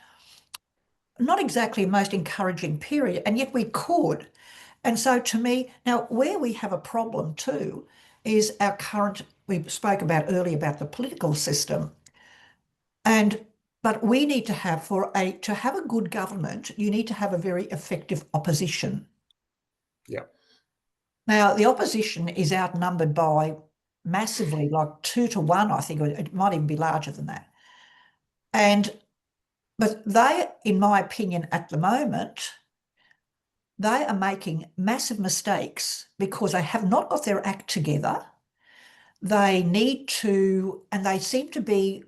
not exactly a most encouraging period, and yet we could. And so to me, now where we have a problem too is our current, we spoke about earlier about the political system. And but we need to have to have a good government, you need to have a very effective opposition. yeah, Now, the opposition is outnumbered by massively, like 2 to 1, I think, or it might even be larger than that. And but they, in my opinion, at the moment, they are making massive mistakes because they have not got their act together. They need to, and they seem to be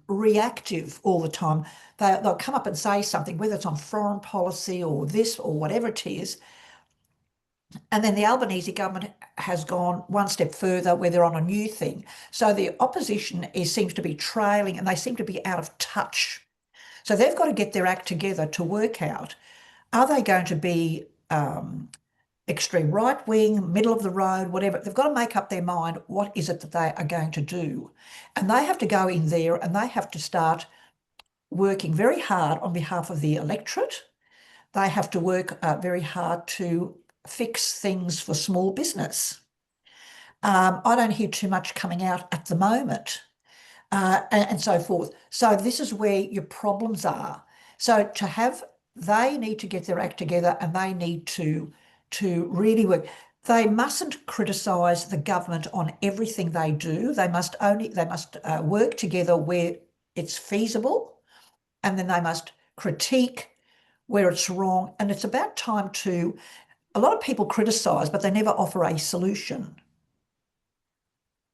reactive all the time. They'll come up and say something, whether it's on foreign policy or this or whatever it is. And then the Albanese government has gone one step further where they're on a new thing. So the opposition seems to be trailing and they seem to be out of touch. So they've got to get their act together to work out, are they going to be extreme right wing, middle of the road, whatever? They've got to make up their mind what is it that they are going to do. And they have to go in there and they have to start working very hard on behalf of the electorate. They have to work very hard to fix things for small business. I don't hear too much coming out at the moment, and so forth. So this is where your problems are. So they need to get their act together, and they need to really work. They mustn't criticise the government on everything they do. They must work together where it's feasible, and then they must critique where it's wrong. And it's about time to. A lot of people criticise, but they never offer a solution.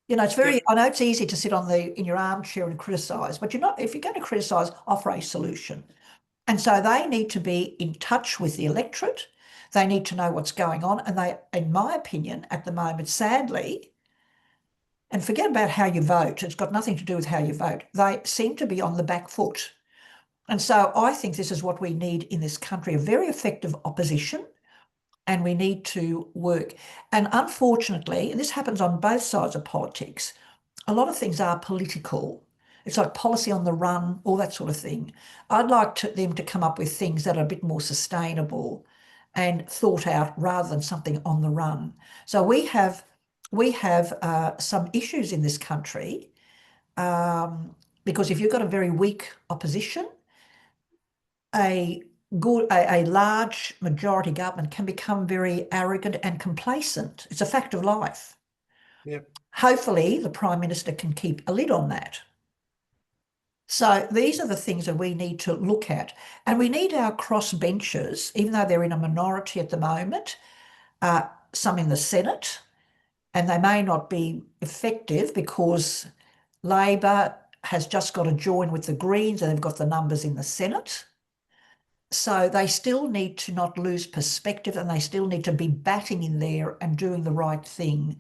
It's yep, I know it's easy to sit in your armchair and criticise, but you're not, if you're going to criticise, offer a solution. And so they need to be in touch with the electorate. They need to know what's going on. And they, in my opinion, at the moment, sadly, and forget about how you vote, it's got nothing to do with how you vote. They seem to be on the back foot. And so I think this is what we need in this country, a very effective opposition, and we need to work. And unfortunately, and this happens on both sides of politics, a lot of things are political. It's like policy on the run, all that sort of thing. I'd like them to come up with things that are a bit more sustainable and thought out rather than something on the run. So we have some issues in this country, because if you've got a very weak opposition, a large majority government can become very arrogant and complacent. It's a fact of life. Yep. Hopefully, the Prime Minister can keep a lid on that. So these are the things that we need to look at. And we need our crossbenchers, even though they're in a minority at the moment, some in the Senate, and they may not be effective because Labor has just got to join with the Greens and they've got the numbers in the Senate. So they still need to not lose perspective, and they still need to be batting in there and doing the right thing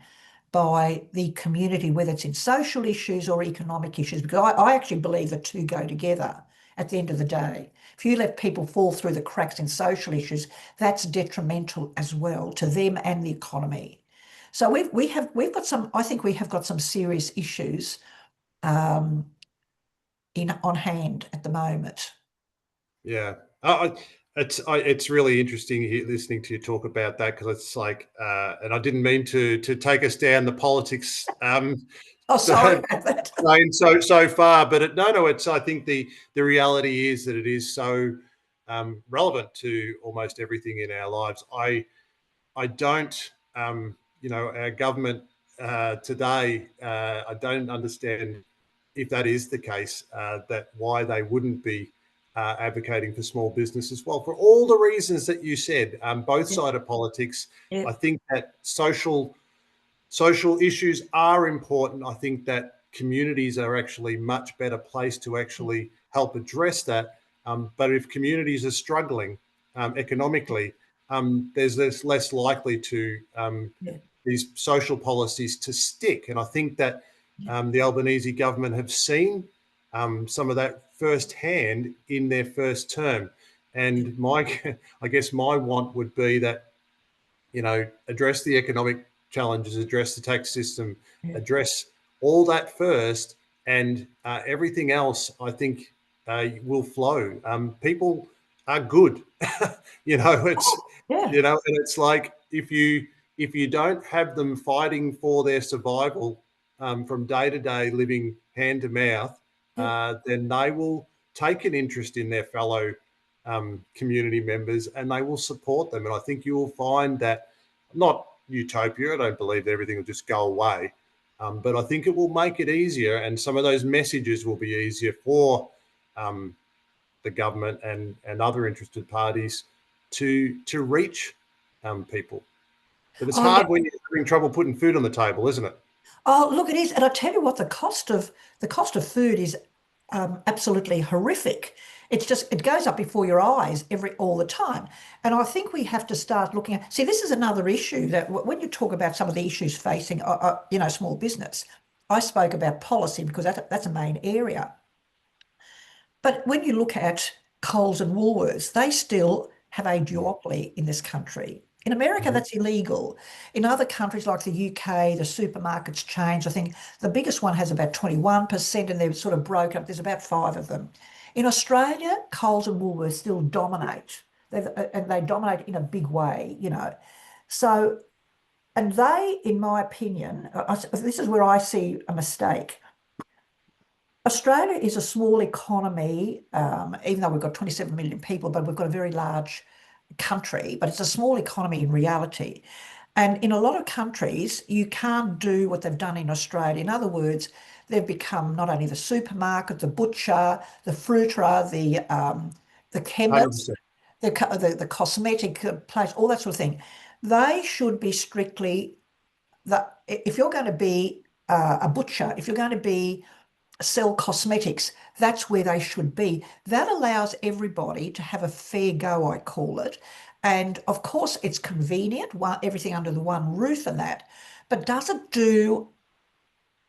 by the community, whether it's in social issues or economic issues, because I actually believe the two go together at the end of the day. If you let people fall through the cracks in social issues, that's detrimental as well to them and the economy. So we've got some, I think we have got some serious issues on hand at the moment. Yeah. It's really interesting listening to you talk about that, because it's like, and I didn't mean to take us down the politics. Oh, sorry about that. So far, but it's. I think the reality is that it is so relevant to almost everything in our lives. I don't, our government today. I don't understand if that is the case, that why they wouldn't be advocating for small business as well, for all the reasons that you said, both sides of politics. Yeah. I think that social issues are important. I think that communities are actually much better placed to actually help address that. But if communities are struggling economically, there's less likely to these social policies to stick. And I think that the Albanese government have seen some of that firsthand in their first term. And I guess my want would be that, address the economic challenges, address the tax system, address all that first, and everything else, I think, will flow. People are good, it's, and it's like, if you don't have them fighting for their survival from day to day, living hand to mouth, then they will take an interest in their fellow community members, and they will support them. And I think you will find that, not utopia, I don't believe that everything will just go away, but I think it will make it easier, and some of those messages will be easier for the government and other interested parties to reach people. But it's hard when you're having trouble putting food on the table, isn't it? Oh, look, it is. And I tell you what, the cost of food is absolutely horrific. It goes up before your eyes all the time. And I think we have to start looking at, see, this is another issue that when you talk about some of the issues facing, small business, I spoke about policy because that's a main area. But when you look at Coles and Woolworths, they still have a duopoly in this country. In America, that's illegal. In other countries like the UK, the supermarkets changed. I think the biggest one has about 21%, and they're sort of broken up. There's about 5 of them. In Australia, Coles and Woolworths still dominate. And they dominate in a big way, So, and they, in my opinion, this is where I see a mistake. Australia is a small economy, even though we've got 27 million people, but we've got a very large country, but it's a small economy in reality. And in a lot of countries, you can't do what they've done in Australia. In other words, they've become not only the supermarket, the butcher, the fruiterer, the chemist, 100%. the cosmetic place, all that sort of thing. They should be strictly, if you're going to be a butcher, if you're going to sell cosmetics, that's where they should be. That allows everybody to have a fair go, I call it. And of course, it's convenient, everything under the one roof and that. But does it do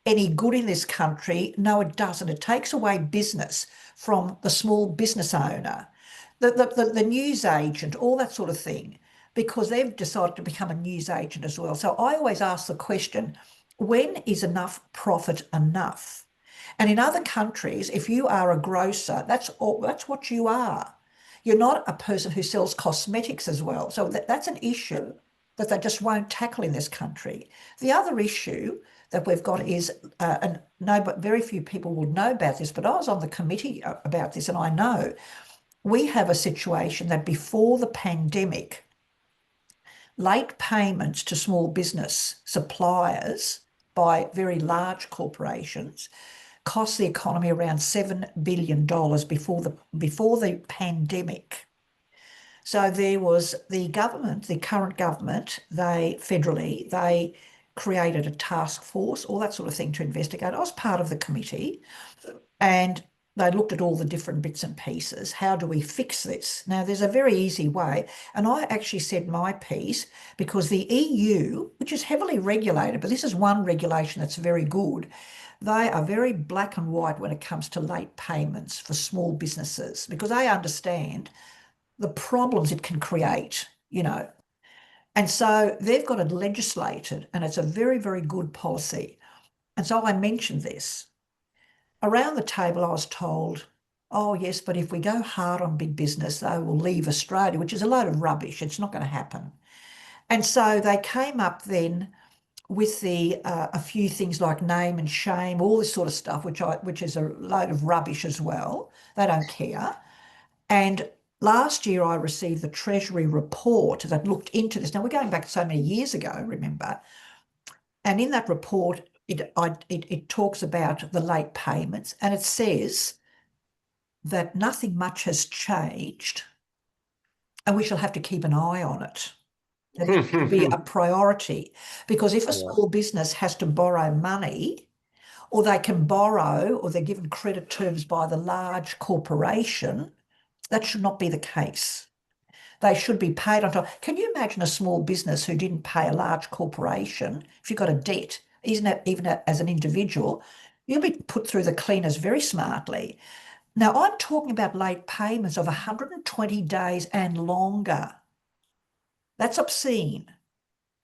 any good in this country? No, it doesn't. It takes away business from the small business owner, the news agent, all that sort of thing, because they've decided to become a news agent as well. So I always ask the question, when is enough profit enough? And in other countries, if you are a grocer, that's what you are. You're not a person who sells cosmetics as well. So that's an issue that they just won't tackle in this country. The other issue that we've got is, and no, but very few people will know about this, but I was on the committee about this, and I know we have a situation that before the pandemic, late payments to small business suppliers by very large corporations cost the economy around $7 billion before the pandemic. So there was the government, the current government, they created a task force, all that sort of thing to investigate. I was part of the committee, and they looked at all the different bits and pieces. How do we fix this? Now, there's a very easy way. And I actually said my piece because the EU, which is heavily regulated, but this is one regulation that's very good, they are very black and white when it comes to late payments for small businesses because they understand the problems it can create, you know. And so they've got it legislated, and it's a very, very good policy. And so I mentioned this. Around the table, I was told, oh, yes, but if we go hard on big business, they will leave Australia, which is a load of rubbish. It's not going to happen. And so they came up then with a few things like name and shame, all this sort of stuff, which is a load of rubbish as well. They don't care. And last year I received the Treasury report that looked into this. Now we're going back so many years ago, remember? And in that report, it talks about the late payments, and it says that nothing much has changed, and we shall have to keep an eye on it. That it should be a priority, because if a small business has to borrow money, or they can borrow, or they're given credit terms by the large corporation, that should not be the case. They should be paid on time. Can you imagine a small business who didn't pay a large corporation? If you've got a debt, even as an individual, you'll be put through the cleaners very smartly. Now, I'm talking about late payments of 120 days and longer. That's obscene.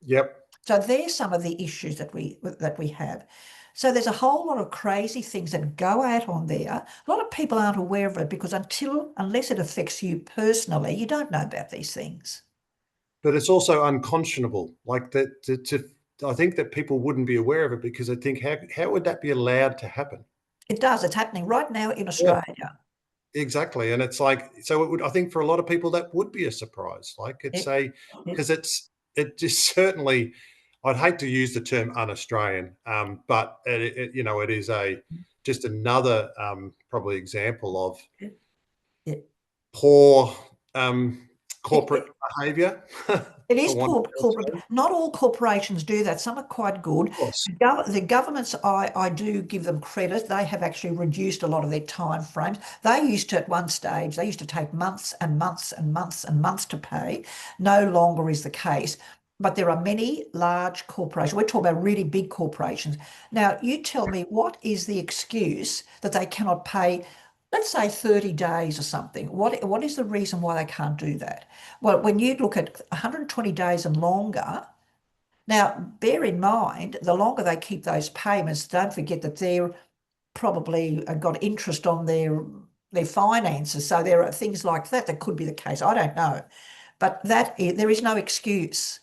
Yep. So there's some of the issues that we have. So there's a whole lot of crazy things that go out on there. A lot of people aren't aware of it because unless it affects you personally, you don't know about these things. But it's also unconscionable. Like that, I think that people wouldn't be aware of it because they think, how would that be allowed to happen? It does. It's happening right now in Australia. Yeah, exactly. And it's like, so it would, I think for a lot of people, that would be a surprise. Like because it just certainly, I'd hate to use the term un-Australian, but it is just another probably example of poor corporate behaviour. It is corporate. Not all corporations do that. Some are quite good. Of course. The governments, I do give them credit. They have actually reduced a lot of their time frames. They used to, at one stage, they used to take months and months and months and months to pay. No longer is the case. But there are many large corporations. We're talking about really big corporations. Now, you tell me, what is the excuse that they cannot pay, let's say 30 days or something? What is the reason why they can't do that? Well, when you look at 120 days and longer, now bear in mind, the longer they keep those payments, don't forget that they're probably got interest on their finances. So there are things like that could be the case. I don't know. But there is no excuse.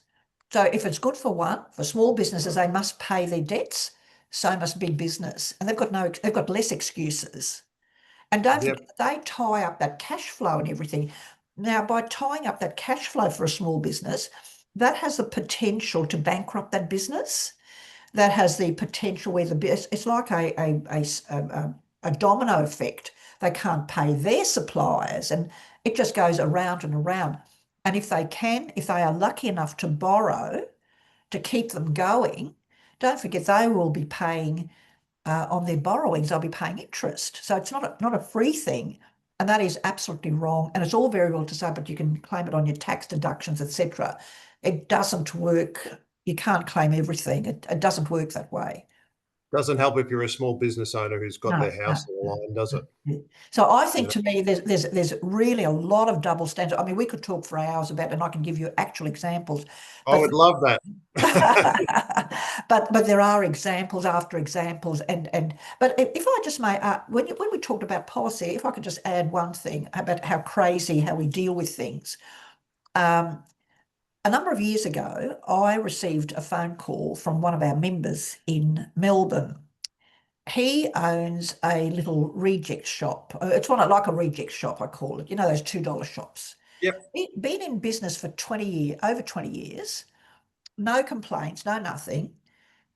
So if it's good for small businesses, they must pay their debts. So must big business, and they've got less excuses. And don't forget, they tie up that cash flow and everything. Now, by tying up that cash flow for a small business, that has the potential to bankrupt that business. That has the potential where it's like a domino effect. They can't pay their suppliers, and it just goes around and around. And if they are lucky enough to borrow to keep them going, don't forget they will be paying on their borrowings. They'll be paying interest. So it's not a free thing, and that is absolutely wrong. And it's all very well to say, but you can claim it on your tax deductions, etc. It doesn't work. You can't claim everything. It doesn't work that way. Doesn't help if you're a small business owner who's got their house on the line, does it? So I think to me, there's really a lot of double standards. I mean, we could talk for hours about it, and I can give you actual examples. I would love that. but there are examples after examples, but if I just may, when we talked about policy, if I could just add one thing about how we deal with things. A number of years ago, I received a phone call from one of our members in Melbourne. He owns a little reject shop. It's like a reject shop, I call it. You know, those $2 shops. Yep. Been in business for over 20 years, no complaints, no nothing.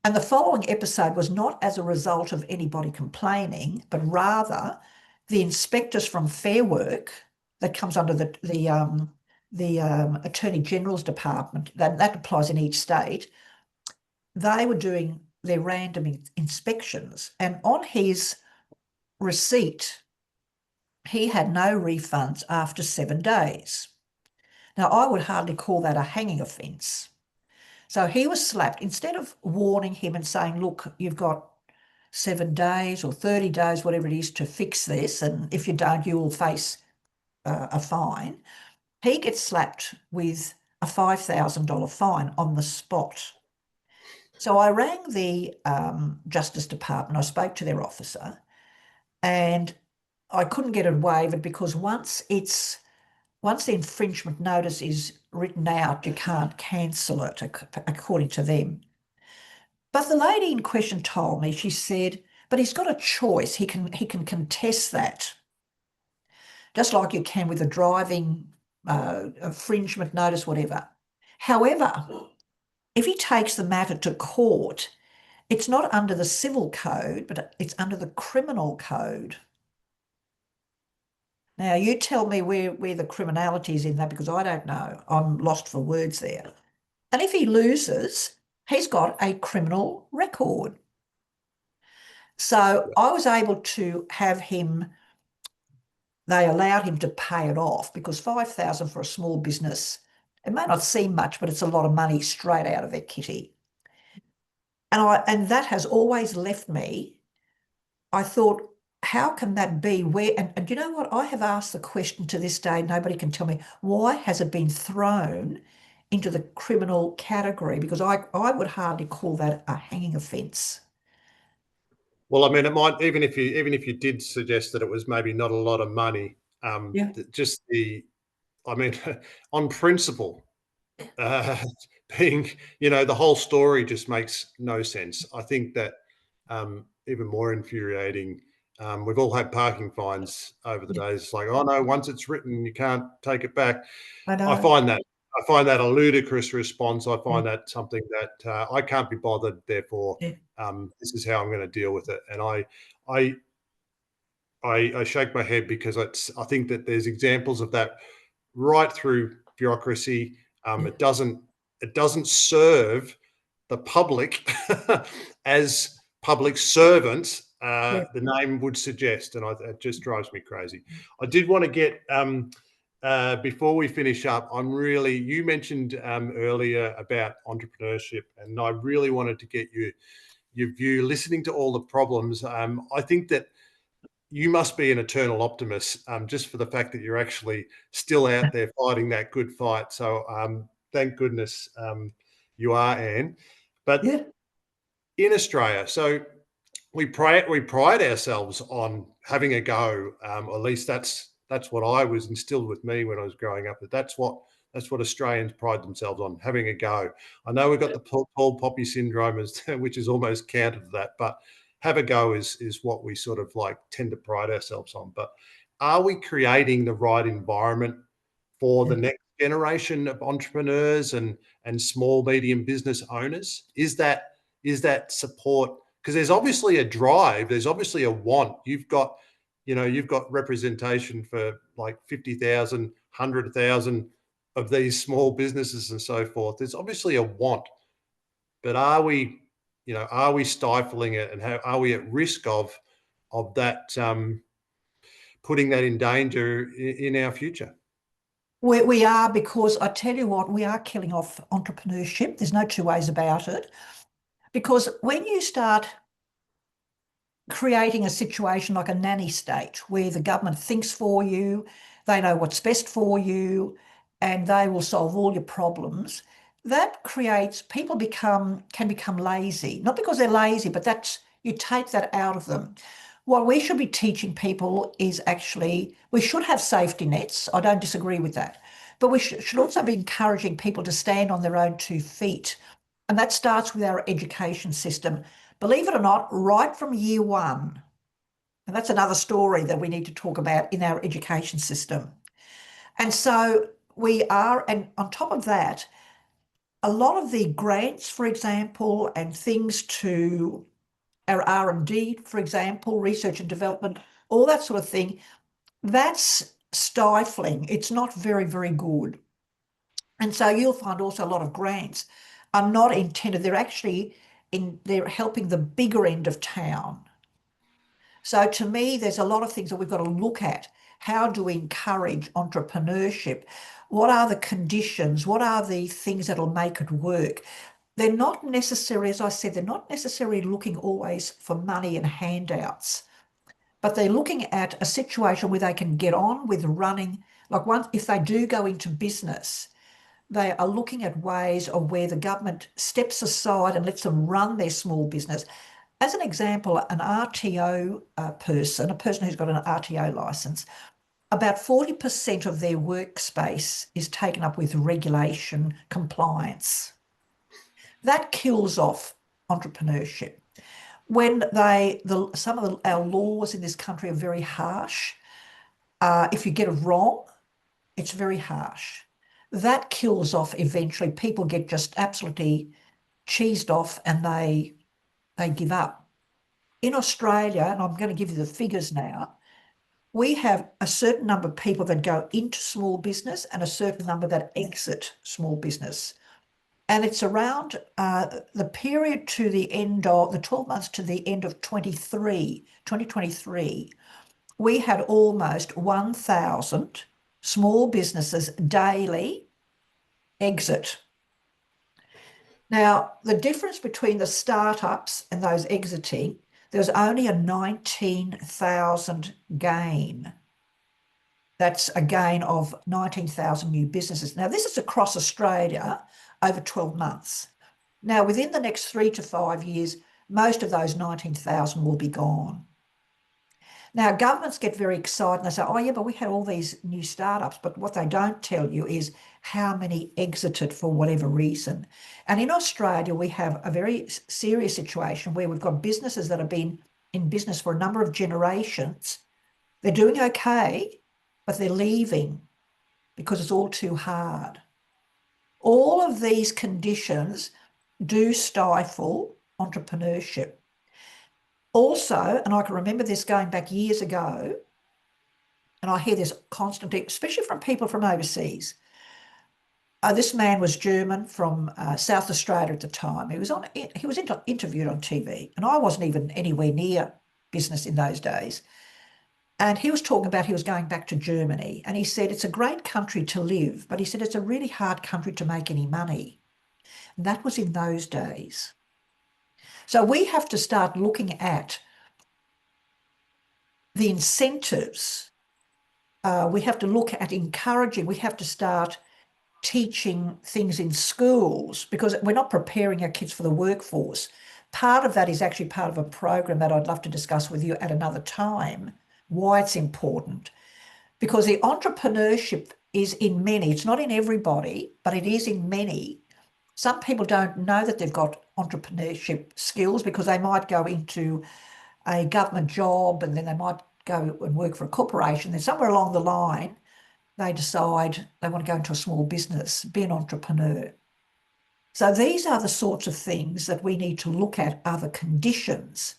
And the following episode was not as a result of anybody complaining, but rather the inspectors from Fair Work that comes under the Attorney General's Department, that applies in each state. They were doing their random inspections, and on his receipt, he had no refunds after 7 days. Now, I would hardly call that a hanging offence. So he was slapped. Instead of warning him and saying, look, you've got 7 days or 30 days, whatever it is, to fix this, and if you don't, you will face a fine, he gets slapped with a $5,000 fine on the spot. So I rang the Justice Department. I spoke to their officer, and I couldn't get it waived because once the infringement notice is written out, you can't cancel it, according to them. But the lady in question told me, she said, but he's got a choice. He can contest that, just like you can with a driving infringement notice, whatever. However, if he takes the matter to court, it's not under the civil code, but it's under the criminal code. Now, you tell me where the criminality is in that, because I don't know. I'm lost for words there. And if he loses, he's got a criminal record. So I was able to have him, they allowed him to pay it off, because $5,000 for a small business, it may not seem much, but it's a lot of money straight out of their kitty. And that has always left me. I thought, how can that be? And you know what? I have asked the question to this day, nobody can tell me, why has it been thrown into the criminal category? Because I would hardly call that a hanging offence. Well, I mean, it might, even if you did suggest that it was maybe not a lot of money, just I mean, on principle, being, the whole story just makes no sense. I think that even more infuriating, we've all had parking fines over the days. It's like, oh no, once it's written, you can't take it back. I know. I find that a ludicrous response. I find that something that I can't be bothered. Therefore, this is how I'm going to deal with it. And I shake my head, because I think that there's examples of that right through bureaucracy. It doesn't serve the public as public servants, the name would suggest, and it just drives me crazy. I did want to get, before we finish up, you mentioned earlier about entrepreneurship, and I really wanted to get your view, listening to all the problems. I think that you must be an eternal optimist, just for the fact that you're actually still out there fighting that good fight. So thank goodness you are, Anne. But in Australia, so we pride ourselves on having a go. At least that's what I was instilled with me when I was growing up. That that's what Australians pride themselves on, having a go. I know we've got the tall poppy syndrome, which is almost counter to that, but have a go is what we sort of like tend to pride ourselves on. But are we creating the right environment for the next generation of entrepreneurs and small, medium business owners? Is that support? Because there's obviously a drive, there's obviously a want. You've got representation for like 50,000, 100,000 of these small businesses and so forth. There's obviously a want, but are we stifling it, and how are we at risk of that, putting that in danger in our future? We are, because I tell you what, we are killing off entrepreneurship. There's no two ways about it. Because when you start creating a situation like a nanny state where the government thinks for you, they know what's best for you, and they will solve all your problems. That creates people can become lazy, not because they're lazy, but that's you take that out of them. What we should be teaching people is actually we should have safety nets. I don't disagree with that, but we should also be encouraging people to stand on their own 2 feet, and that starts with our education system. Believe it or not, right from year one. And that's another story that we need to talk about in our education system. And so we are, and on top of that, a lot of the grants, for example, and things to our R&D, for example, research and development, all that sort of thing, that's stifling. It's not very, very good. And so you'll find also a lot of grants are not intended. They're helping the bigger end of town. So to me, there's a lot of things that we've got to look at. How do we encourage entrepreneurship? What are the conditions? What are the things that'll make it work? They're not necessarily, as I said, they're not necessarily looking always for money and handouts, but they're looking at a situation where they can get on with running. Like if they do go into business, they are looking at ways of where the government steps aside and lets them run their small business. As an example, an RTO person, a person who's got an RTO license, about 40% of their workspace is taken up with regulation compliance. That kills off entrepreneurship. When some of our laws in this country are very harsh. If you get it wrong, it's very harsh. That kills off eventually. People get just absolutely cheesed off and they give up. In Australia, and I'm going to give you the figures now, we have a certain number of people that go into small business and a certain number that exit small business. And it's around the period to the end of the 12 months to the end of 2023, we had almost 1,000 small businesses daily exit. Now, the difference between the startups and those exiting, there was only a 19,000 gain. That's a gain of 19,000 new businesses. Now, this is across Australia over 12 months. Now, within the next 3 to 5 years, most of those 19,000 will be gone. Now, governments get very excited and they say, oh, yeah, but we had all these new startups. But what they don't tell you is how many exited for whatever reason. And in Australia, we have a very serious situation where we've got businesses that have been in business for a number of generations. They're doing okay, but they're leaving because it's all too hard. All of these conditions do stifle entrepreneurship. Also, and I can remember this going back years ago, and I hear this constantly, especially from people from overseas. This man was German from South Australia at the time. He was interviewed on TV, and I wasn't even anywhere near business in those days. And he was talking about he was going back to Germany, and he said it's a great country to live, but he said it's a really hard country to make any money. And that was in those days. So we have to start looking at the incentives. We have to look at encouraging. We have to start teaching things in schools because we're not preparing our kids for the workforce. Part of that is actually part of a program that I'd love to discuss with you at another time, why it's important. Because the entrepreneurship is in many, it's not in everybody, but it is in many. Some people don't know that they've got entrepreneurship skills because they might go into a government job and then they might go and work for a corporation. Then somewhere along the line, they decide they want to go into a small business, be an entrepreneur. So these are the sorts of things that we need to look at, are the conditions,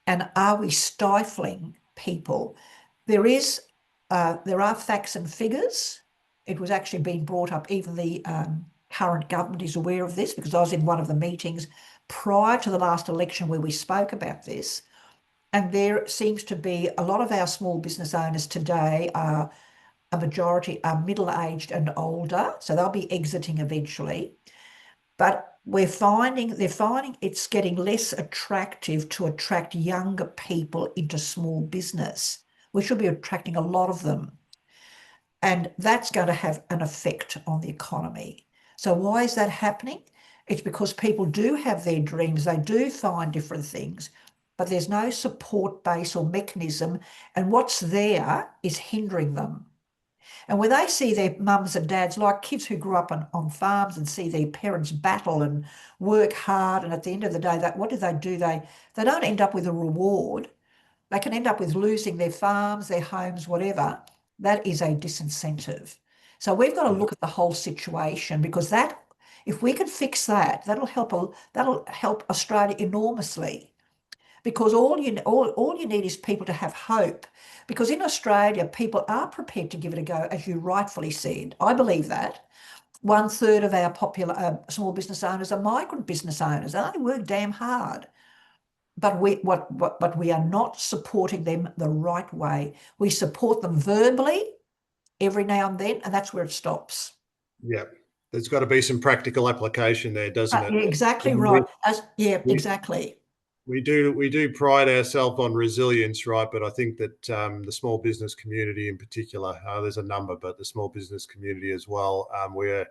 and are we stifling people? There are facts and figures. It was actually being brought up, even the current government is aware of this because I was in one of the meetings prior to the last election where we spoke about this. And there seems to be a lot of our small business owners today a majority are middle-aged and older, so they'll be exiting eventually. But they're finding it's getting less attractive to attract younger people into small business. We should be attracting a lot of them. And that's going to have an effect on the economy. So why is that happening? It's because people do have their dreams, they do find different things, but there's no support base or mechanism, and what's there is hindering them. And when they see their mums and dads, like kids who grew up on farms and see their parents battle and work hard, and at the end of the day, what do? They don't end up with a reward. They can end up with losing their farms, their homes, whatever. That is a disincentive. So we've got to look at the whole situation, because if we can fix that, that'll help Australia enormously. Because all you need is people to have hope. Because in Australia, people are prepared to give it a go, as you rightfully said. I believe that. 1/3 of our popular small business owners are migrant business owners, and they work damn hard. But we are not supporting them the right way. We support them verbally every now and then, and that's where it stops. Yeah, there's got to be some practical application there, doesn't it? Yeah, exactly And right. we, Exactly. we do pride ourselves on resilience, right? But I think that the small business community in particular, there's a number, but the small business community as well, we're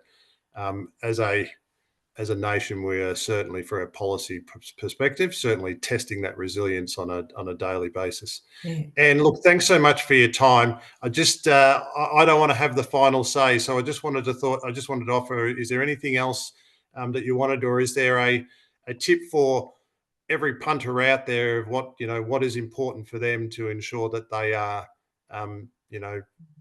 as a nation, we are certainly, from a policy perspective, certainly testing that resilience on a daily basis. Yeah. And look, thanks so much for your time. I just I don't want to have the final say, so I just wanted to offer. Is there anything else that you wanted, or is there a tip for every punter out there of what is important for them to ensure that they are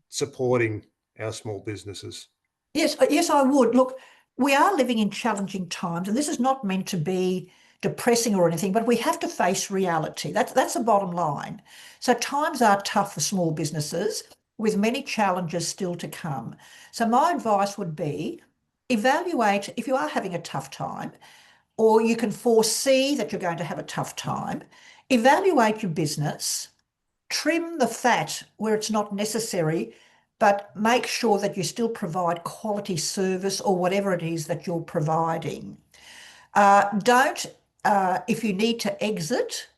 supporting our small businesses? Yes, I would. Look, we are living in challenging times, and this is not meant to be depressing or anything, but we have to face reality. That's the bottom line. So times are tough for small businesses, with many challenges still to come. So my advice would be evaluate if you are having a tough time, or you can foresee that you're going to have a tough time. Evaluate your business, trim the fat where it's not necessary, but make sure that you still provide quality service or whatever it is that you're providing. Don't, if you need to exit,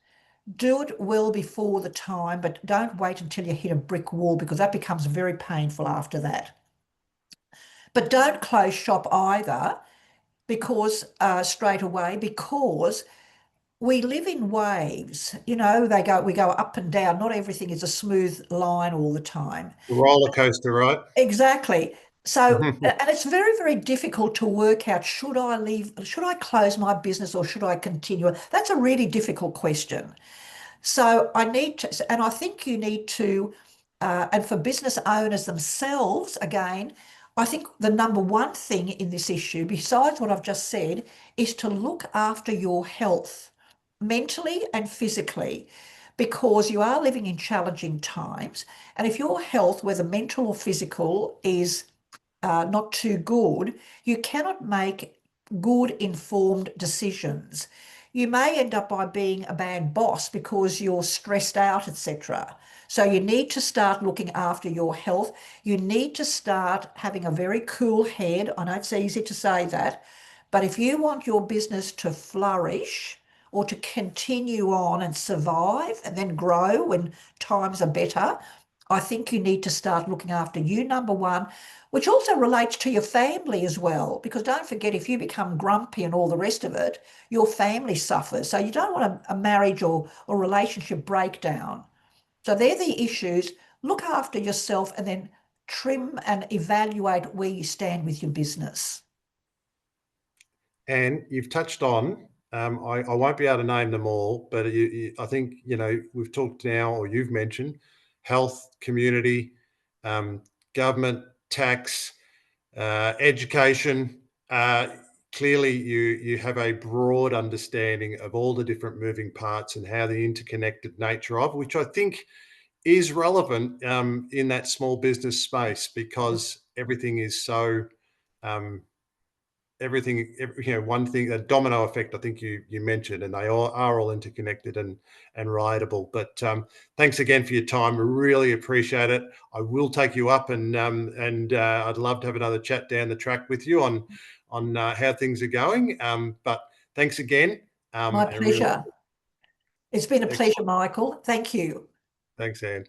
do it well before the time, but don't wait until you hit a brick wall, because that becomes very painful after that. But don't close shop either, because straight away, because we live in waves. We go up and down. Not everything is a smooth line all the time. The roller coaster, right? Exactly. So, and it's very, very difficult to work out, should I leave, should I close my business, or should I continue? That's a really difficult question. So I need to, and I think you need to, and for business owners themselves, again, I think the number one thing in this issue, besides what I've just said, is to look after your health, mentally and physically, because you are living in challenging times. And if your health, whether mental or physical, is not too good, you cannot make good informed decisions. You may end up by being a bad boss because you're stressed out, etc. So you need to start looking after your health. You need to start having a very cool head. I know it's easy to say that, but if you want your business to flourish or to continue on and survive and then grow when times are better, I think you need to start looking after you, number one, which also relates to your family as well. Because don't forget, if you become grumpy and all the rest of it, your family suffers. So you don't want a marriage or relationship breakdown. So they're the issues. Look after yourself and then trim and evaluate where you stand with your business. And you've touched on, I won't be able to name them all, but I think, we've talked now, or you've mentioned health, community, government, tax, education. Clearly, you have a broad understanding of all the different moving parts and how the interconnected nature of, which I think is relevant in that small business space, because everything is so everything, one thing, a domino effect, I think you mentioned, and they all are all interconnected and rideable. But thanks again for your time. Really appreciate it. I will take you up, and I'd love to have another chat down the track with you on how things are going. But thanks again. My pleasure. It's been a pleasure, Michael. Thank you. Thanks, Anne.